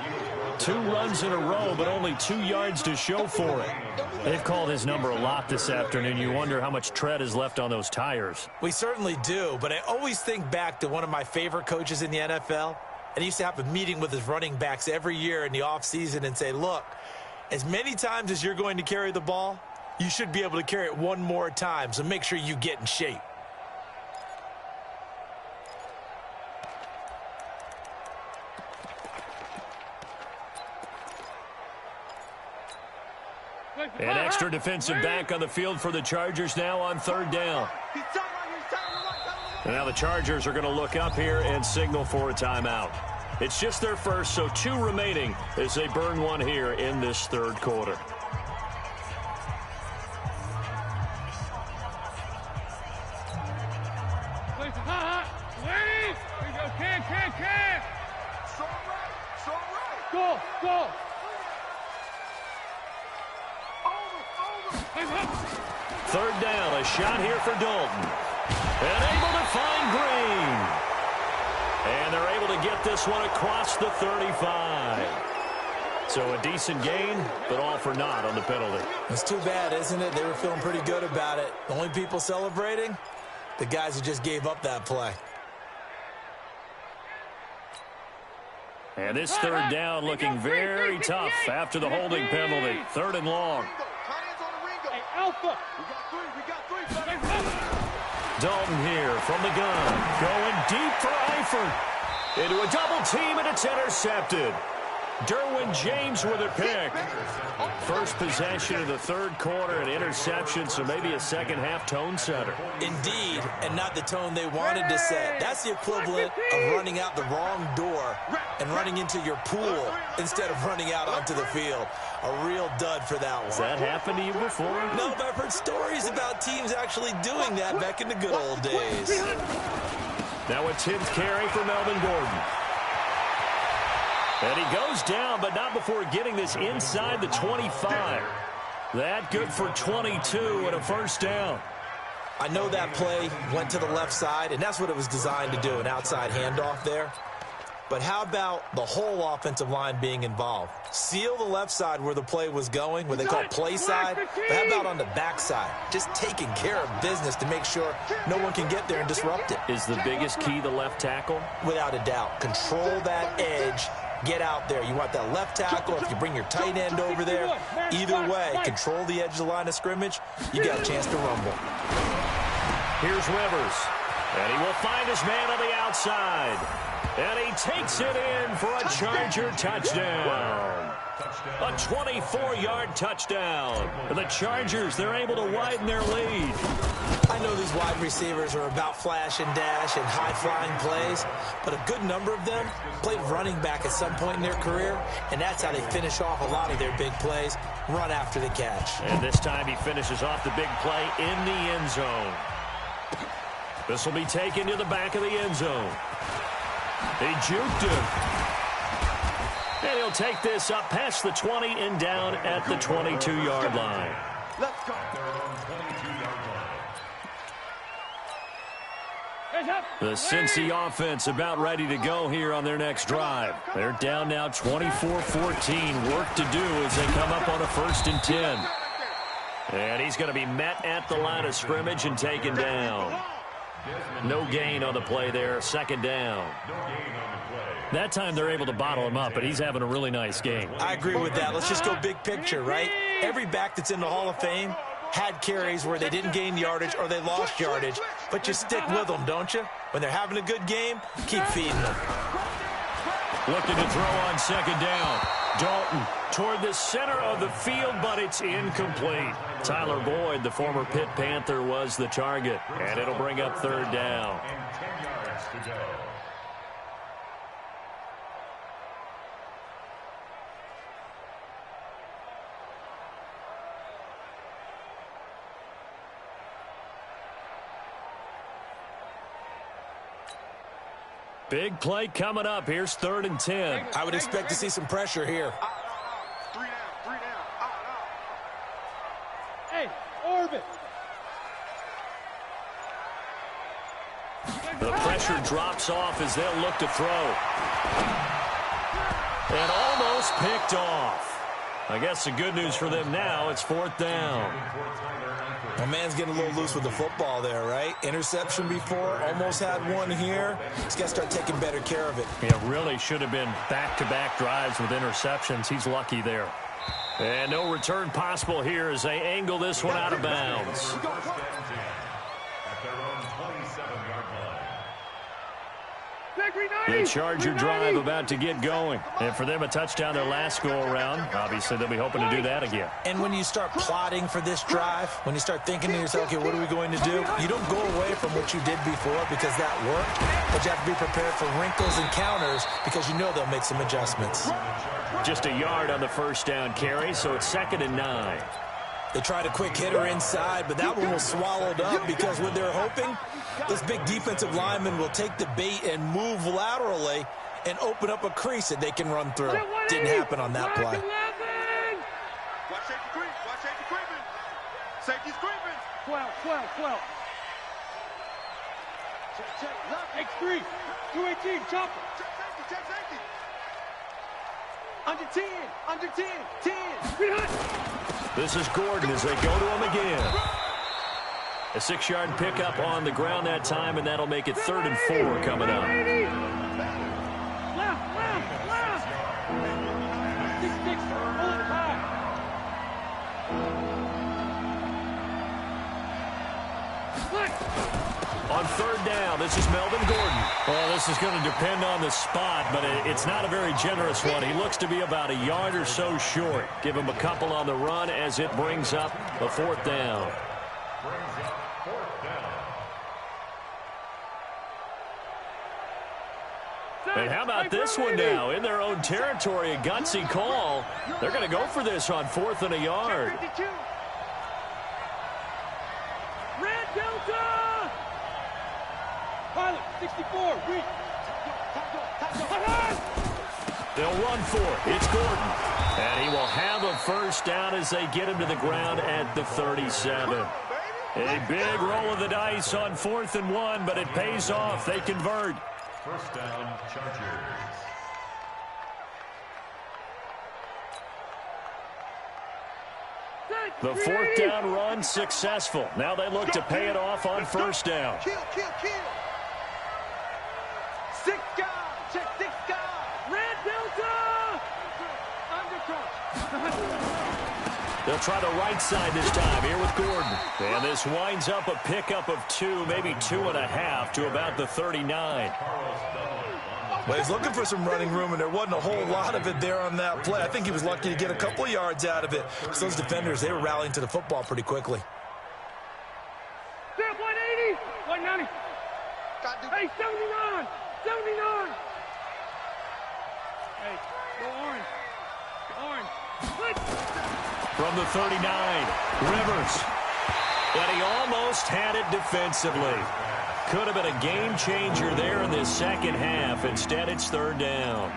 2 runs in a row, but only 2 yards to show for it. They've called his number a lot this afternoon. You wonder how much tread is left on those tires. We certainly do, but I always think back to one of my favorite coaches in the NFL. And he used to have a meeting with his running backs every year in the offseason and say, look, as many times as you're going to carry the ball, you should be able to carry it one more time, so make sure you get in shape. An extra defensive back on the field for the Chargers now on 3rd down. And now the Chargers are going to look up here and signal for a timeout. It's just their first, so 2 remaining as they burn one here in this 3rd quarter. Go. 3rd down, a shot here for Dalton. And able to find Green. And they're able to get this one across the 35. So a decent gain, but all for naught on the penalty. It's too bad, isn't it? They were feeling pretty good about it. The only people celebrating, the guys who just gave up that play. And this 3rd down looking very tough after the holding penalty. 3rd and long. Alpha. Dalton here from the gun. Going deep for Eifert. Into a double team, and it's intercepted. Derwin James with a pick. First possession of the 3rd quarter, an interception, so maybe a second half tone setter. Indeed, and not the tone they wanted to set. That's the equivalent of running out the wrong door and running into your pool instead of running out onto the field. A real dud for that one. Has that happened to you before? No, but I've heard stories about teams actually doing that back in the good old days. Now a 10th carry for Melvin Gordon. And he goes down, but not before getting this inside the 25. That good for 22 and a first down. I know that play went to the left side, and that's what it was designed to do, an outside handoff there. But how about the whole offensive line being involved? Seal the left side where the play was going, what they call play side. But how about on the back side? Just taking care of business to make sure no one can get there and disrupt it. Is the biggest key the left tackle? Without a doubt. Control that edge. Get out there. You want that left tackle. If you bring your tight end over there, either way, control the edge of the line of scrimmage. You got a chance to rumble. Here's Rivers. And he will find his man on the outside. And he takes it in for a Charger touchdown. A 24-yard touchdown. The Chargers, they're able to widen their lead. I know these wide receivers are about flash and dash and high-flying plays, but a good number of them played running back at some point in their career, and that's how they finish off a lot of their big plays, run after the catch. And this time he finishes off the big play in the end zone. This will be taken to the back of the end zone. He juked him. And he'll take this up past the 20 and down at the 22-yard line. Let's go. Their own 22-yard line. The Cincy offense about ready to go here on their next drive. They're down now 24-14. Work to do as they come up on a 1st and 10. And he's going to be met at the line of scrimmage and taken down. No gain on the play there. 2nd down. That time they're able to bottle him up, but he's having a really nice game. I agree with that. Let's just go big picture, right? Every back that's in the Hall of Fame had carries where they didn't gain yardage or they lost yardage, but you stick with them, don't you? When they're having a good game, keep feeding them. Looking to throw on 2nd down. Dalton toward the center of the field, but it's incomplete. Tyler Boyd, the former Pitt Panther, was the target, and it'll bring up 3rd down. And 10 yards to go. Big play coming up. Here's 3rd and 10. I would expect to see some pressure here. 3 down, 3 down. Hey, orbit. The pressure drops off as they'll look to throw. And almost picked off. I guess the good news for them now, it's 4th down. My man's getting a little loose with the football there, right? Interception before, almost had one here. He's got to start taking better care of it. It really should have been back-to-back drives with interceptions. He's lucky there. And no return possible here as they angle this one out of bounds. At their own 27-yard line. The Charger drive about to get going. And for them, a touchdown their last go-around. Obviously, they'll be hoping to do that again. And when you start plotting for this drive, when you start thinking to yourself, okay, what are we going to do? You don't go away from what you did before because that worked, but you have to be prepared for wrinkles and counters because you know they'll make some adjustments. Just a yard on the 1st down carry, so it's 2nd and 9. They tried a quick hitter inside, but that one was swallowed up because what they're hoping, this big defensive lineman will take the bait and move laterally and open up a crease that they can run through. Didn't happen on that play. Watch safety creep. Watch safety creeping. Safety's creeping. 12. Check. X3. 218. Chopper. Check safety. Under 10. 10. This is Gordon as they go to him again. A 6-yard pickup on the ground that time, and that'll make it 3rd and 4 coming up. Left. 6. Pull it high. On 3rd down, this is Melvin Gordon. Well, this is going to depend on the spot, but it's not a very generous one. He looks to be about a yard or so short. Give him a couple on the run as it brings up a 4th down. And how about this one now? In their own territory, a gutsy call. They're going to go for this on 4th and a yard. Red Delta! Pilot, 64, reach. They'll run for it. It's Gordon. And he will have a 1st down as they get him to the ground at the 37. A big roll of the dice on 4th and 1, but it pays off. They convert. 1st down, Chargers. The 4th down run successful. Now they look to pay it off on 1st down. Kill. 6 guys. Check 6 guys. Red Delta! Undercross. They'll try the right side this time here with Gordon. And this winds up a pickup of 2, maybe 2.5 to about the 39. Well, he's looking for some running room, and there wasn't a whole lot of it there on that play. I think he was lucky to get a couple of yards out of it. So those defenders, they were rallying to the football pretty quickly. 180, 190. Hey, 79, 79. Hey, go orange. Orange. From the 39, Rivers. And he almost had it defensively. Could have been a game changer there in this second half. Instead, it's third down.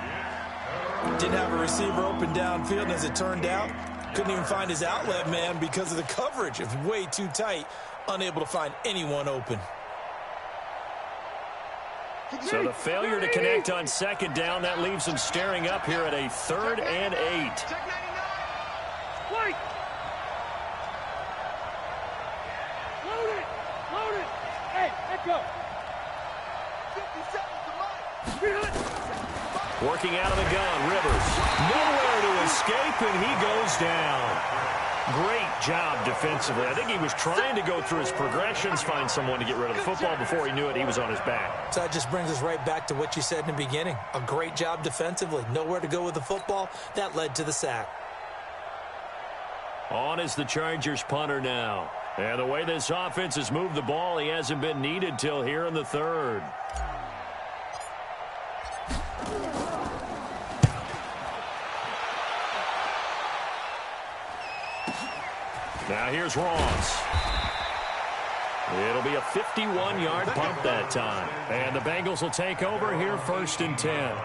Didn't have a receiver open downfield, and as it turned out, couldn't even find his outlet man because of the coverage. It was way too tight, unable to find anyone open. So the failure to connect on second down, that leaves him staring up here at a 3rd and 8. Wait. Load it. Load it. Hey, let's go. 50 seconds to mine. Working out of the gun, Rivers. Nowhere to escape, and he goes down. Great job defensively. I think he was trying to go through his progressions, find someone to get rid of the football. Before he knew it, he was on his back. So that just brings us right back to what you said in the beginning. A great job defensively. Nowhere to go with the football. That led to the sack. On is the Chargers punter now. And the way this offense has moved the ball, he hasn't been needed till here in the 3rd. Now here's Ross. It'll be a 51-yard punt that time. And the Bengals will take over here 1st and 10.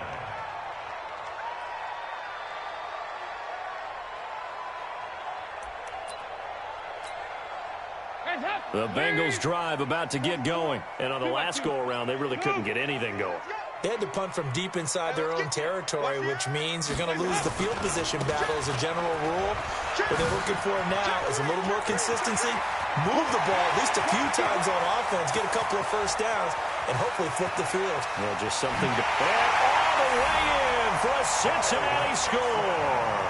The Bengals drive about to get going. And on the last go-around, they really couldn't get anything going. They had to punt from deep inside their own territory, which means you're going to lose the field position battle as a general rule. What they're looking for now is a little more consistency, move the ball at least a few times on offense, get a couple of first downs, and hopefully flip the field. Well, just something to... And all the way in for a Cincinnati score.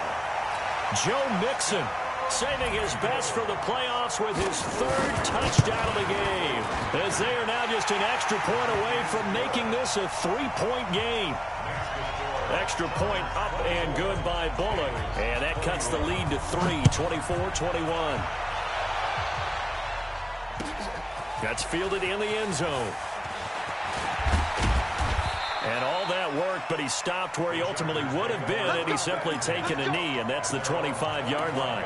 Joe Mixon saving his best for the playoffs with his 3rd touchdown of the game, as they are now just an extra point away from making this a 3-point game. Extra point up and good by Bullock, and that cuts the lead to 3, 24-21. That's fielded in the end zone. And all that worked, but he stopped where he ultimately would have been had he simply taken a knee, and that's the 25-yard line.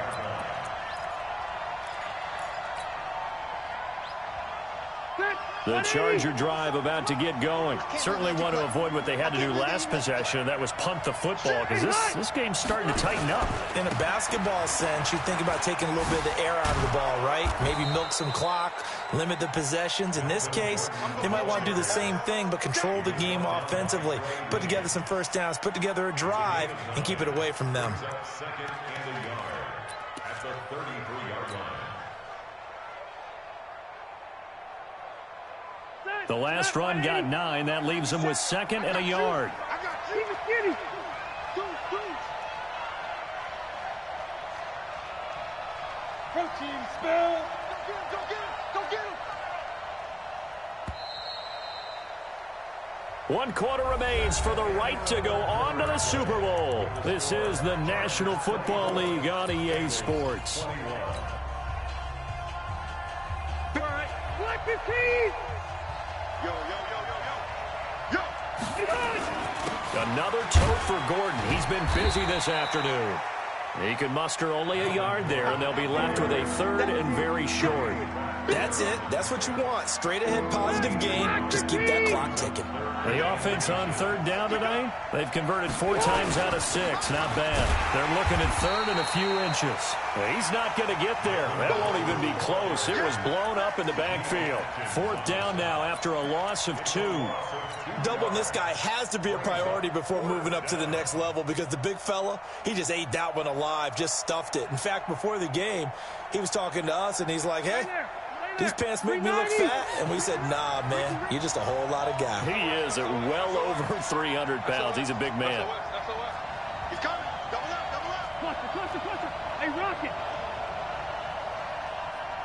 The Charger drive about to get going. Certainly want to avoid what they had to do last possession, and that was punt the football, because this game's starting to tighten up. In a basketball sense, you think about taking a little bit of the air out of the ball, right? Maybe milk some clock, limit the possessions. In this case, they might want to do the same thing, but control the game offensively. Put together some first downs, put together a drive, and keep it away from them. The last run got 9. That leaves him with 2nd and a yard. Protein spill. Go get him. 1 quarter remains for the right to go on to the Super Bowl. This is the National Football League on EA Sports. All right. Black 15. Yo. Another tote for Gordon. He's been busy this afternoon. He could muster only a yard there, and they'll be left with a 3rd and very short. That's it. That's what you want. Straight ahead positive gain. Just keep that clock ticking. The offense on 3rd down tonight, they've converted 4 times out of 6. Not bad. They're looking at 3rd and a few inches. He's not going to get there. That won't even be close. It was blown up in the backfield. 4th down now after a loss of 2. Doubling this guy has to be a priority before moving up to the next level, because the big fella, he just ate that one alive, just stuffed it. In fact, before the game, he was talking to us, and he's like, hey, these pants make me look fat. And we said, nah, man, you're just a whole lot of guy. He is at well over 300 pounds. He's a big man. He's coming. Double up. Cluster. Hey, Rocket.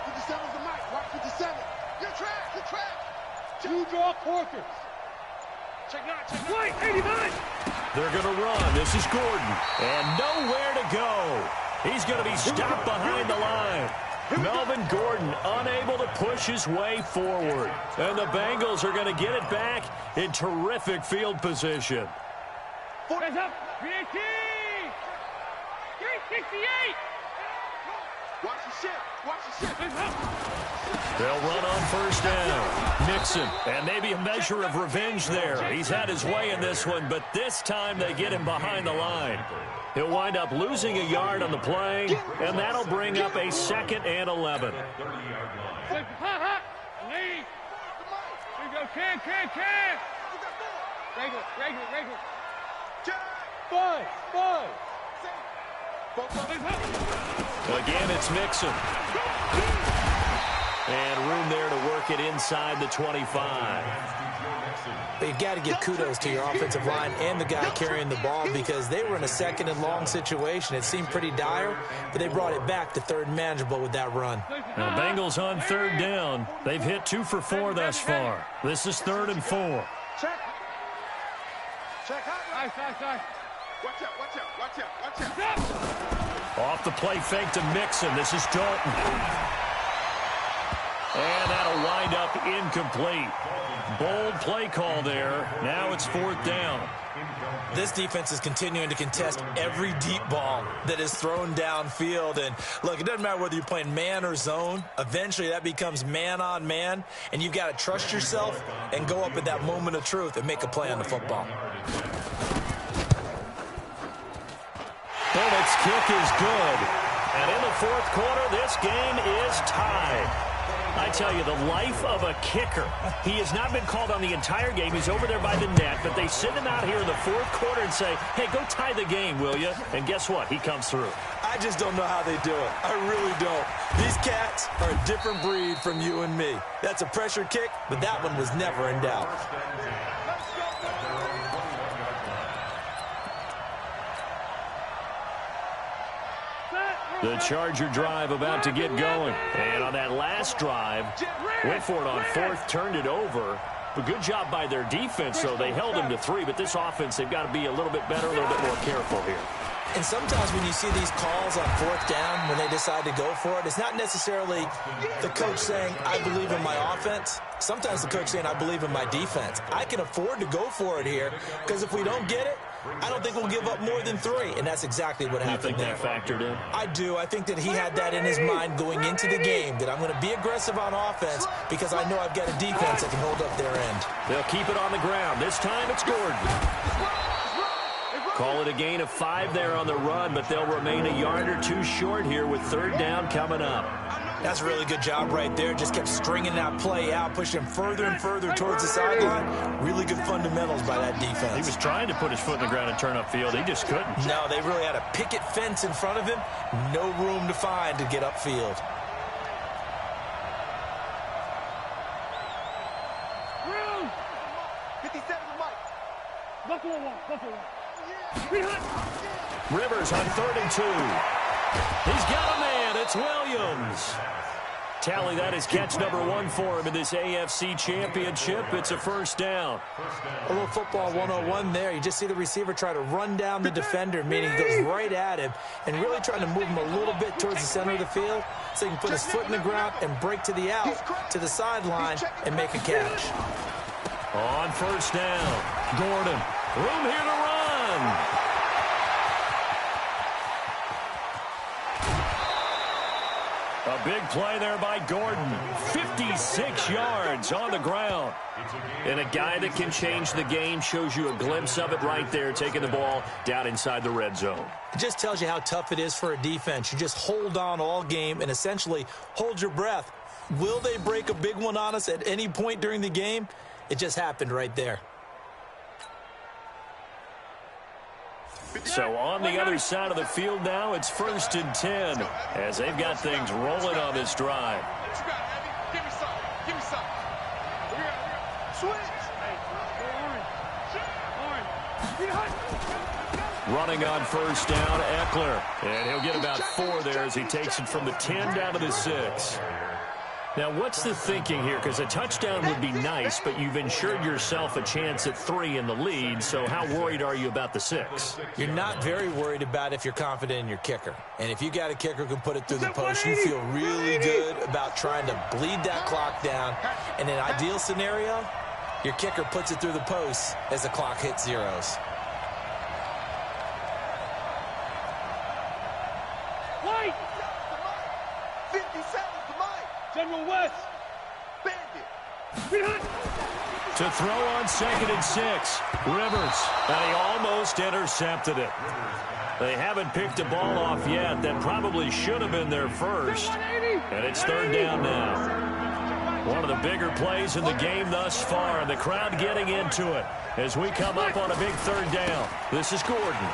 57's the mic. Rock 57. Good track. 2 draw corkers. White, 89. They're going to run. This is Gordon. And nowhere to go. He's going to be stopped behind the line. Melvin Gordon unable to push his way forward. And the Bengals are going to get it back in terrific field position. Hands up. 318. 368. Watch the ship. Watch the ship. Hands up. They'll run on first down. Mixon, and maybe a measure of revenge there. He's had his way in this one, but this time they get him behind the line. He'll wind up losing a yard on the play, and that'll bring up a 2nd and 11. Hot. Lead. Here we go. Can. Regular. 5. Again, it's Mixon. And room there to work it inside the 25. But you've got to give kudos to your offensive line and the guy carrying the ball because they were in a 2nd and long situation. It seemed pretty dire, but they brought it back to 3rd and manageable with that run. Now, Bengals on 3rd down. They've hit 2 for 4 thus far. This is 3rd and 4. Check. Nice. Watch out. Off the play fake to Mixon. This is Dalton. And that'll wind up incomplete. Bold play call there. Now it's 4th down. This defense is continuing to contest every deep ball that is thrown downfield. And, look, it doesn't matter whether you're playing man or zone. Eventually that becomes man on man. And you've got to trust yourself and go up at that moment of truth and make a play on the football. Bullock's kick is good. And in the 4th quarter, this game is tied. I tell you, the life of a kicker. He has not been called on the entire game. He's over there by the net, but they send him out here in the 4th quarter and say, hey, go tie the game, will you? And guess what? He comes through. I just don't know how they do it. I really don't. These cats are a different breed from you and me. That's a pressure kick, but that one was never in doubt. The Charger drive about to get going. And on that last drive, went for it on 4th, turned it over. But good job by their defense, though. They held them to 3, but this offense, they've got to be a little bit better, a little bit more careful here. And sometimes when you see these calls on 4th down, when they decide to go for it, it's not necessarily the coach saying, I believe in my offense. Sometimes the coach saying, I believe in my defense. I can afford to go for it here because if we don't get it, I don't think we'll give up more than 3, and that's exactly what happened there. You think that factored in? I do. I think that he had that in his mind going into the game, that I'm going to be aggressive on offense because I know I've got a defense that can hold up their end. They'll keep it on the ground. This time it's Gordon. Call it a gain of 5 there on the run, but they'll remain a yard or 2 short here with 3rd down coming up. That's a really good job right there. Just kept stringing that play out, pushing him further and further towards the sideline. Really good fundamentals by that defense. He was trying to put his foot in the ground and turn upfield. He just couldn't. No, they really had a picket fence in front of him. No room to find to get upfield. Room. 57 Mike. Buffalo one. Rivers on 3rd and 2. He's got a man. It's Williams. Tally, that is catch number 1 for him in this AFC Championship. It's a 1st down. A little football 101 there. You just see the receiver try to run down the defender, meaning he goes right at him and really trying to move him a little bit towards the center of the field so he can put his foot in the ground and break to the out, to the sideline, and make a catch. On 1st down, Gordon. Room here to run. A big play there by Gordon. 56 yards on the ground. And a guy that can change the game, shows you a glimpse of it right there, taking the ball down inside the red zone. It just tells you how tough it is for a defense. You just hold on all game and essentially hold your breath. Will they break a big one on us at any point during the game? It just happened right there. So on the other side of the field now, it's 1st and 10 as they've got things rolling on this drive. Give me some. Switch. Running on 1st down, Eckler. And he'll get about 4 there as he takes it from the 10 down to the 6. Now, what's the thinking here? Because a touchdown would be nice, but you've ensured yourself a chance at 3 in the lead, so how worried are you about the 6? You're not very worried about if you're confident in your kicker. And if you got a kicker who can put it through the post, you feel really good about trying to bleed that clock down. In an ideal scenario, your kicker puts it through the post as the clock hits zeros. White! 50 seconds to Mike. General West! Bandit. To throw on 2nd and 6. Rivers. And he almost intercepted it. They haven't picked a ball off yet. That probably should have been their first. And it's 3rd down now. One of the bigger plays in the game thus far, and the crowd getting into it as we come up on a big 3rd down. This is Gordon.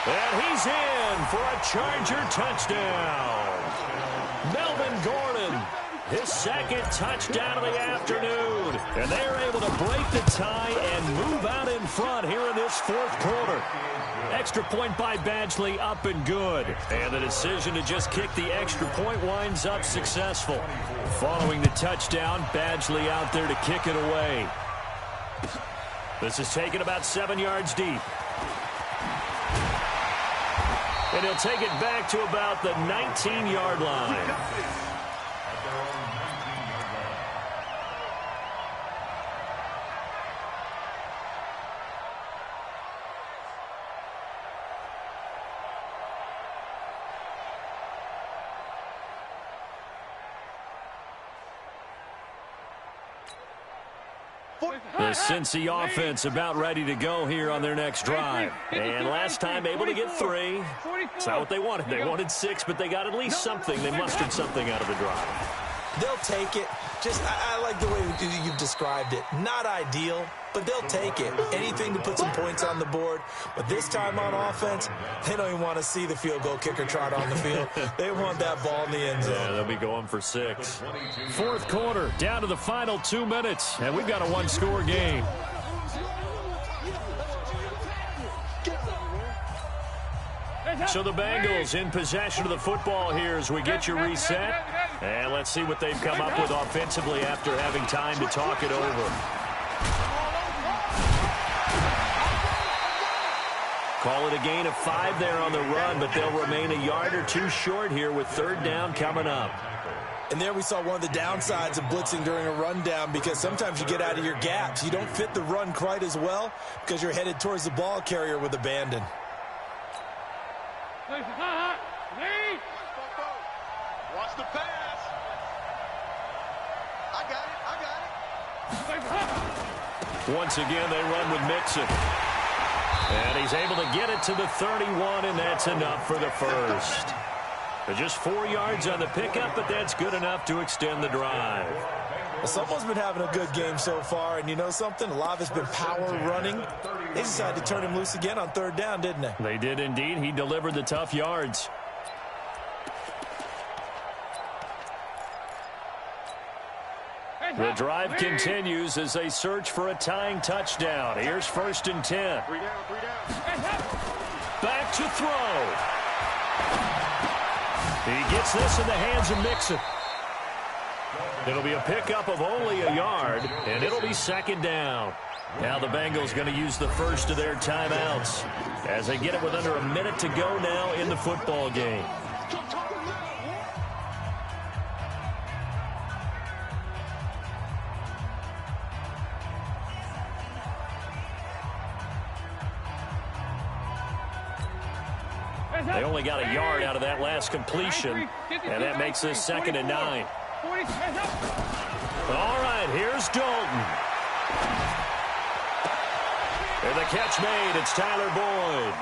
And he's in for a Charger touchdown. Melvin Gordon, his 2nd touchdown of the afternoon. And they're able to break the tie and move out in front here in this 4th quarter. Extra point by Badgley, up and good. And the decision to just kick the extra point winds up successful. Following the touchdown, Badgley out there to kick it away. This is taken about 7 yards deep. And he'll take it back to about the 19-yard line. The Cincy offense about ready to go here on their next drive. And last time able to get 3. It's not what they wanted. They wanted 6, but they got at least something. They mustered something out of the drive. They'll take it. Just, I like the way you've described it. Not ideal, but they'll take it. Anything to put some points on the board. But this time on offense, they don't even want to see the field goal kicker trot on the field. They want that ball in the end zone. Yeah, they'll be going for 6. 4th quarter, down to the final 2 minutes, and we've got a 1-score game. So the Bengals in possession of the football here as we get you reset. And let's see what they've come up with offensively after having time to talk it over. Call it a gain of 5 there on the run, but they'll remain a yard or 2 short here with 3rd down coming up. And there we saw one of the downsides of blitzing during a rundown, because sometimes you get out of your gaps. You don't fit the run quite as well because you're headed towards the ball carrier with abandon. Watch the pass. I got it. Once again, they run with Mixon. And he's able to get it to the 31, and that's enough for the first. Just 4 yards on the pickup, but that's good enough to extend the drive. Well, someone's been having a good game so far, and you know something? A lot of it's been power running. They decided to turn him loose again on 3rd down, didn't they? They did indeed. He delivered the tough yards. The drive continues as they search for a tying touchdown. Here's 1st and 10. 3 down. Back to throw. He gets this in the hands of Mixon. It'll be a pickup of only a yard, and it'll be 2nd down. Now the Bengals going to use the first of their timeouts as they get it with under a minute to go now in the football game. They only got a yard out of that last completion, and that makes this 2nd and 9. All right, here's Dalton. And the catch made. It's Tyler Boyd.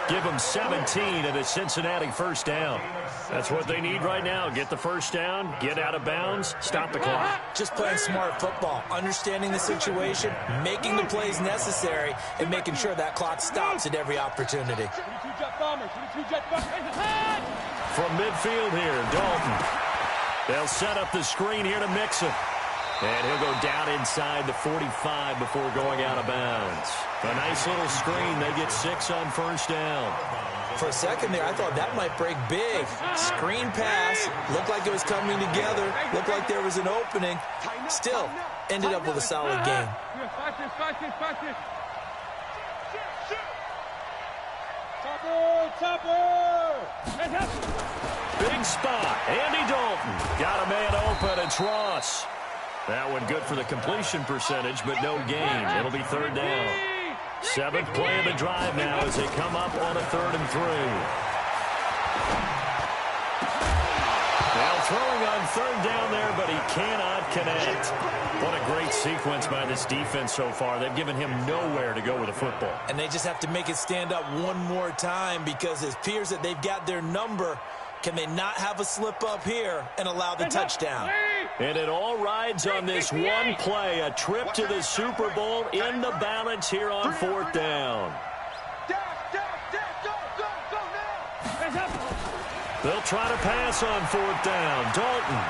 Give them 17 and a Cincinnati 1st down. That's what they need right now. Get the 1st down, get out of bounds, stop the clock. Just playing smart football, understanding the situation, making the plays necessary, and making sure that clock stops at every opportunity. From midfield here, Dalton. They'll set up the screen here to Mixon. And he'll go down inside the 45 before going out of bounds. A nice little screen. They get 6 on first down. For a second there, I thought that might break big. Screen pass. Looked like it was coming together. Looked like there was an opening. Still ended up with a solid game. Watch this. Big spot. Andy Dalton got a man open. It's Ross. That one good for the completion percentage, but no gain. It'll be third down. 7th play of the drive now as they come up on a 3rd and 3. Now throwing on 3rd down there, but he cannot connect. What a great sequence by this defense so far. They've given him nowhere to go with the football. And they just have to make it stand up one more time because it appears that they've got their number. Can they not have a slip up here and allow the touchdown? And it all rides on this one play, a trip to the Super Bowl in the balance here on 4th down. They'll try to pass on 4th down. Dalton.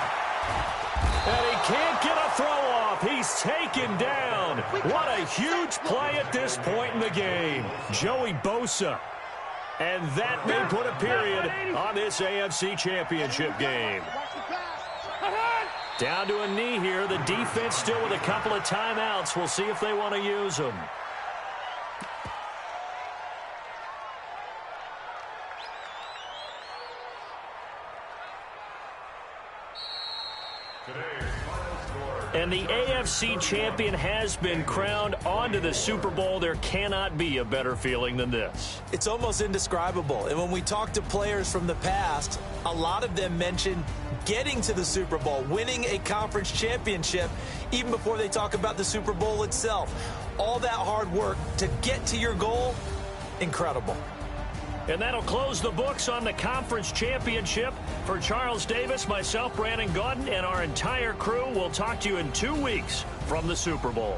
And he can't get a throw off. He's taken down. What a huge play at this point in the game. Joey Bosa. And that may put a period on this AFC Championship game. Down to a knee here. The defense still with a couple of timeouts. We'll see if they want to use them. And the AFC champion has been crowned onto the Super Bowl. There cannot be a better feeling than this. It's almost indescribable. And when we talk to players from the past, a lot of them mention getting to the Super Bowl, winning a conference championship, even before they talk about the Super Bowl itself. All that hard work to get to your goal, incredible. And that'll close the books on the conference championship. For Charles Davis, myself, Brandon Gaudin, and our entire crew, we'll talk to you in 2 weeks from the Super Bowl.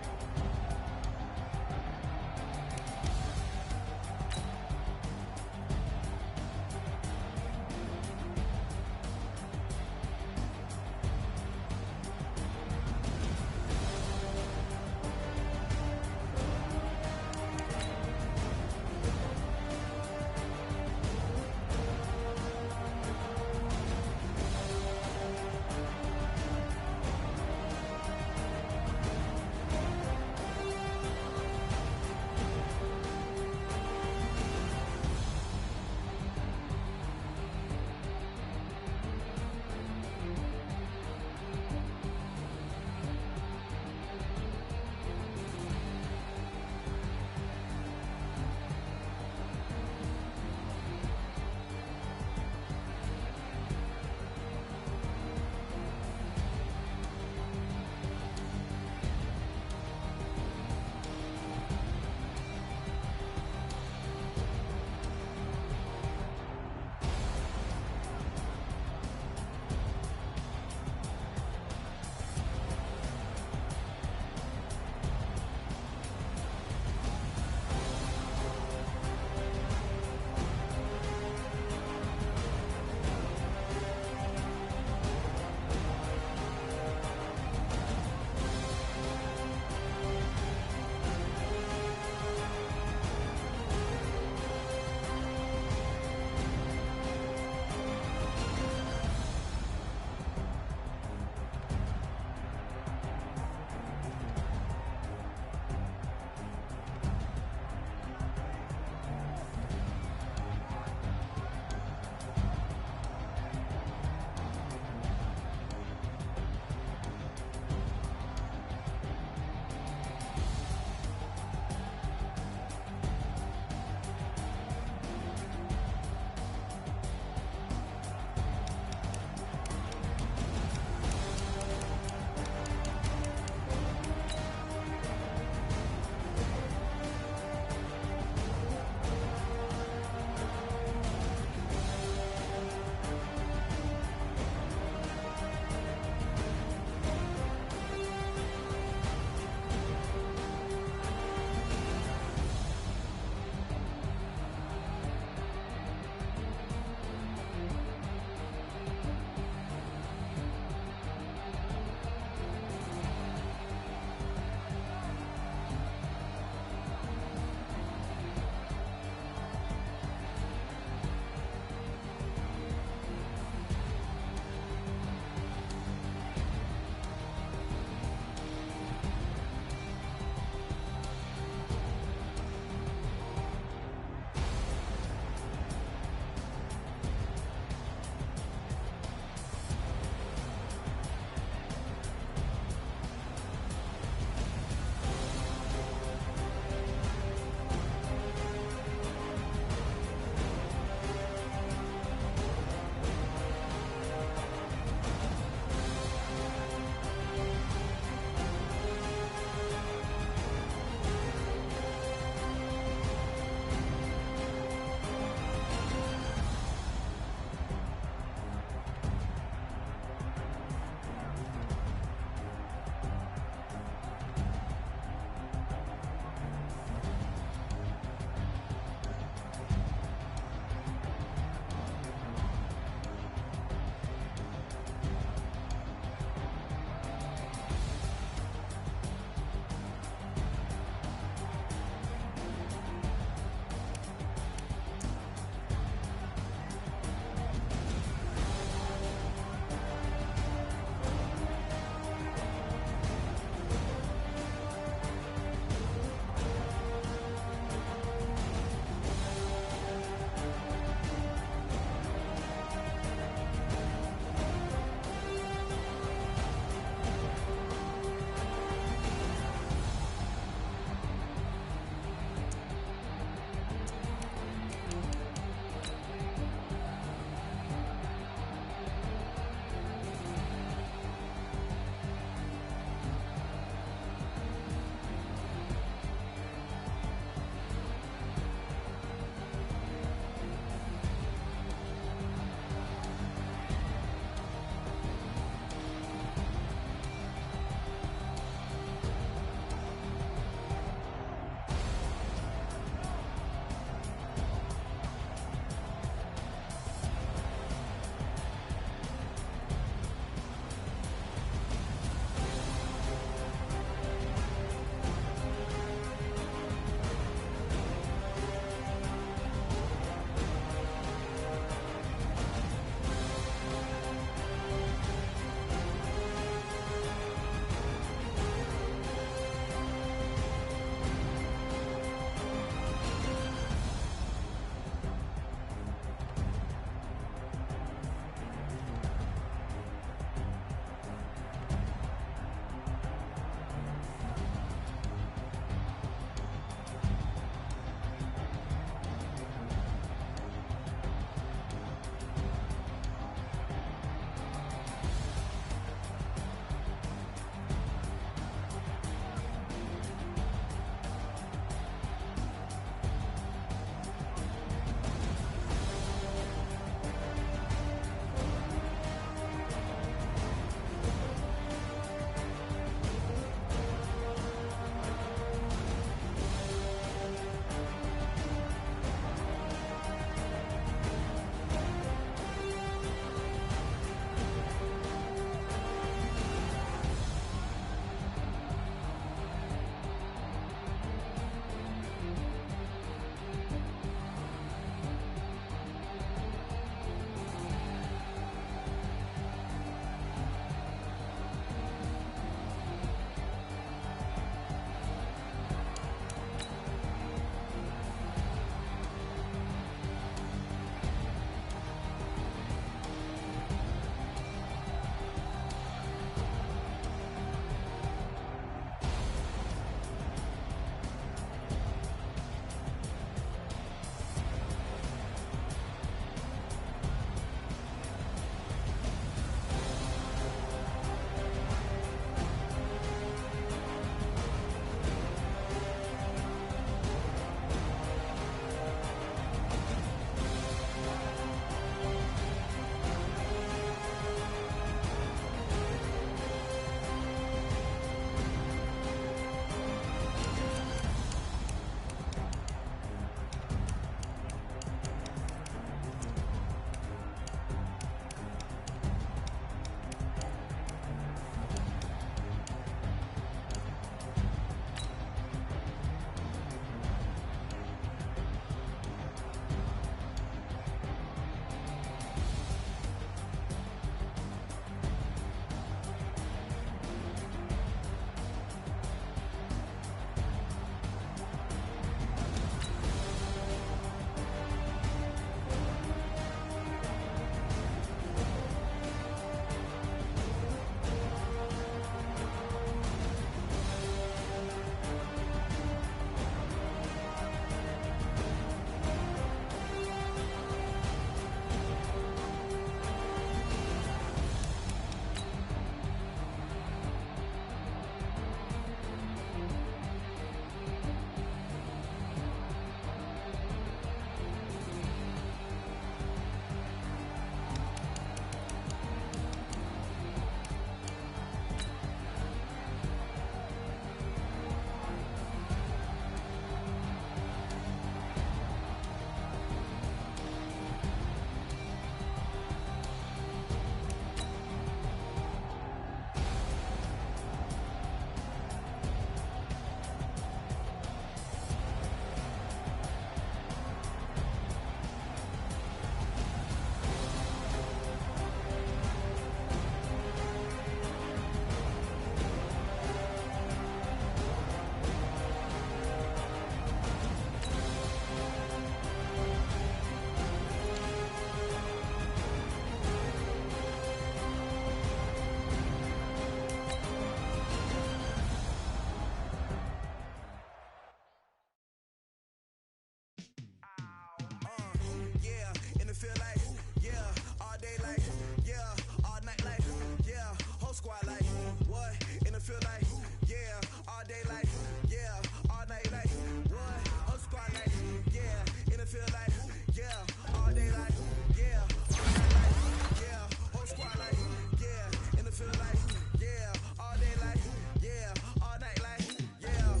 squad like, what? In the field like, yeah. All day like, yeah. All night like, what? Whole squad like, yeah. In the field like, yeah. All day like, yeah. All night like, yeah. Whole squad like, yeah. In the field like, yeah. All day like, yeah. All night like, yeah.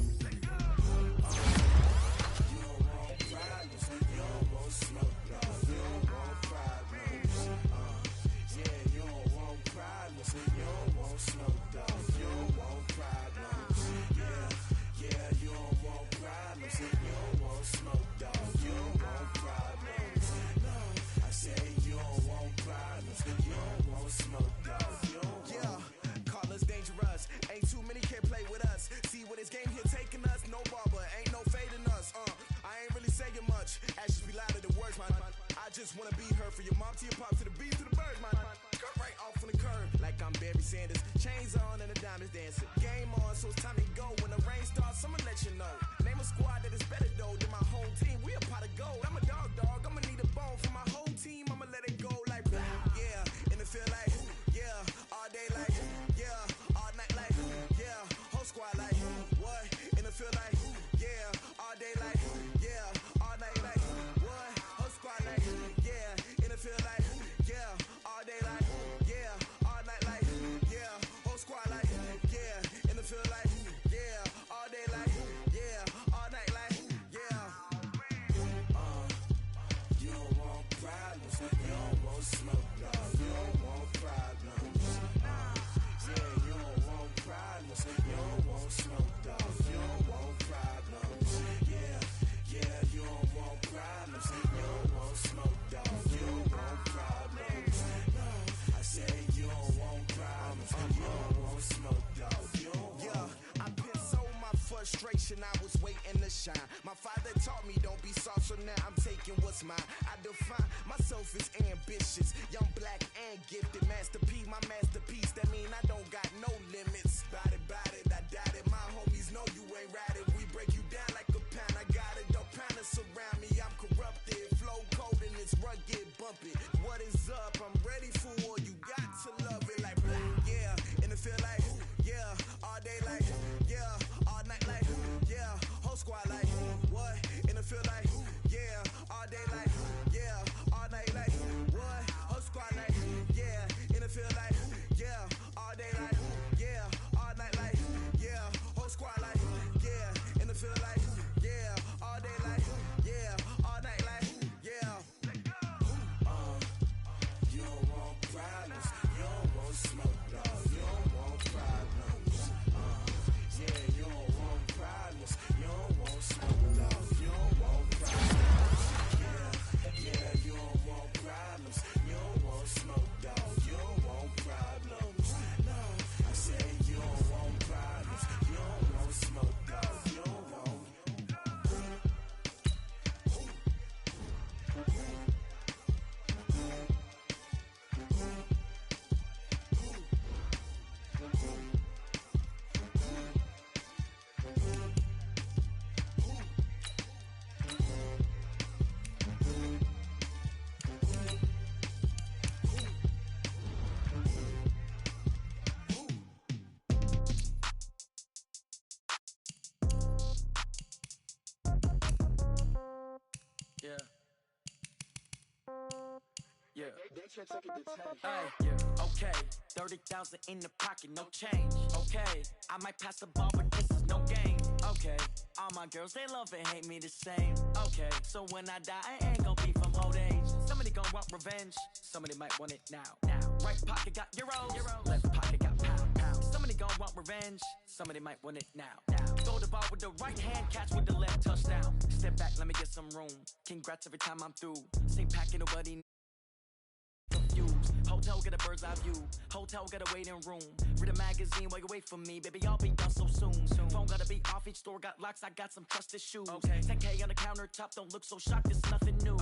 You don't want problems, you don't want smoke, dog. You don't want problems. Yeah, you don't want problems, you don't want smoke, dog. You don't want problems. Yeah, you don't want problems, you don't want smoke, dog. You don't want problems. No, I say you don't want problems, you don't want smoke, dog. You don't want. Call us dangerous. Ain't too many can play with us. See what this game here taking us. No barber, ain't no fading us. I ain't really saying much. Actions be louder than words, man. I just wanna be heard for your mom to your pop to the beat to the bird, man. Cut right off on the curb like I'm Barry Sanders. Chains on and the diamonds dancing. Game on, so it's time to go. When the rain starts, I'ma let you know. Name a squad that is better though than my home team. We a pot of gold. I'm a dog. I'ma need a bone for my whole team. I'ma let it go like blah. Yeah, in the field like yeah. All day like yeah. All night like yeah. Whole squad like what? In the field like yeah. All day like yeah. All night like what? Whole squad like yeah. In the field like yeah. All day like yeah. All night like yeah. Whole squad like yeah. In the field like yeah. All day like yeah. All night like yeah. You don't want problems, you don't want smoke, dog. You don't want problems. Yeah, you don't want problems, you don't want smoke, dog. You don't want problems. Yeah, you don't want problems, you don't want smoke, dog. You don't want problems. No, I say you don't want problems, you don't want smoke, dog. You don't want. I pissed so my frustration, I was waiting to shine. My father taught me don't be soft, so now I'm taking what's mine. I define myself as ambitious, young, black, and gifted. Master P, my masterpiece. That mean I don't got no limits. Bout it, I doubt it. My homies know you ain't ratted. We break you down like a pound. I got it, don't pound us around me. I'm corrupted, flow cold and it's rugged, bumpy. What is up? I'm ready for war. You got to love it like yeah. In the field like yeah. All day like yeah. All night like yeah. Whole squad like what? In the field like yeah. All day like yeah. All night like what? Whole squad like yeah. In the field like yeah. All day like yeah. All night like yeah. Whole squad like yeah. In the field like yeah. All day like yeah. All night like yeah. You don't want problems, you don't want smoke, dog. You don't want problems. Yeah, you don't want problems, you don't want smoke, dog. You don't want problems. Yeah, you don't want problems, you don't want smoke, dog. You don't want problems. No, I say you don't want problems, you don't want smoke, dog. You don't want. Yeah. Yeah. Hey, yeah. Okay. 30,000 in the pocket, no change. Okay. I might pass the ball, but this is no game. Okay. All my girls, they love and hate me the same. Okay. So when I die, I ain't gon' be from old age. Somebody gon' want revenge. Somebody might want it now. Right pocket got euros. Left pocket got pound. Somebody gon' want revenge. Somebody might want it now. Throw the ball with the right hand, catch with the left, touchdown. Step back, let me get some room. Congrats every time I'm through. Same packet, nobody confused. Hotel get a bird's eye view. Hotel get a waiting room. Read a magazine while you wait for me. Baby, I'll be done so soon. Phone gotta be off, each store got locks. I got some trusted shoes. Okay. 10K on the countertop, don't look so shocked, it's nothing new.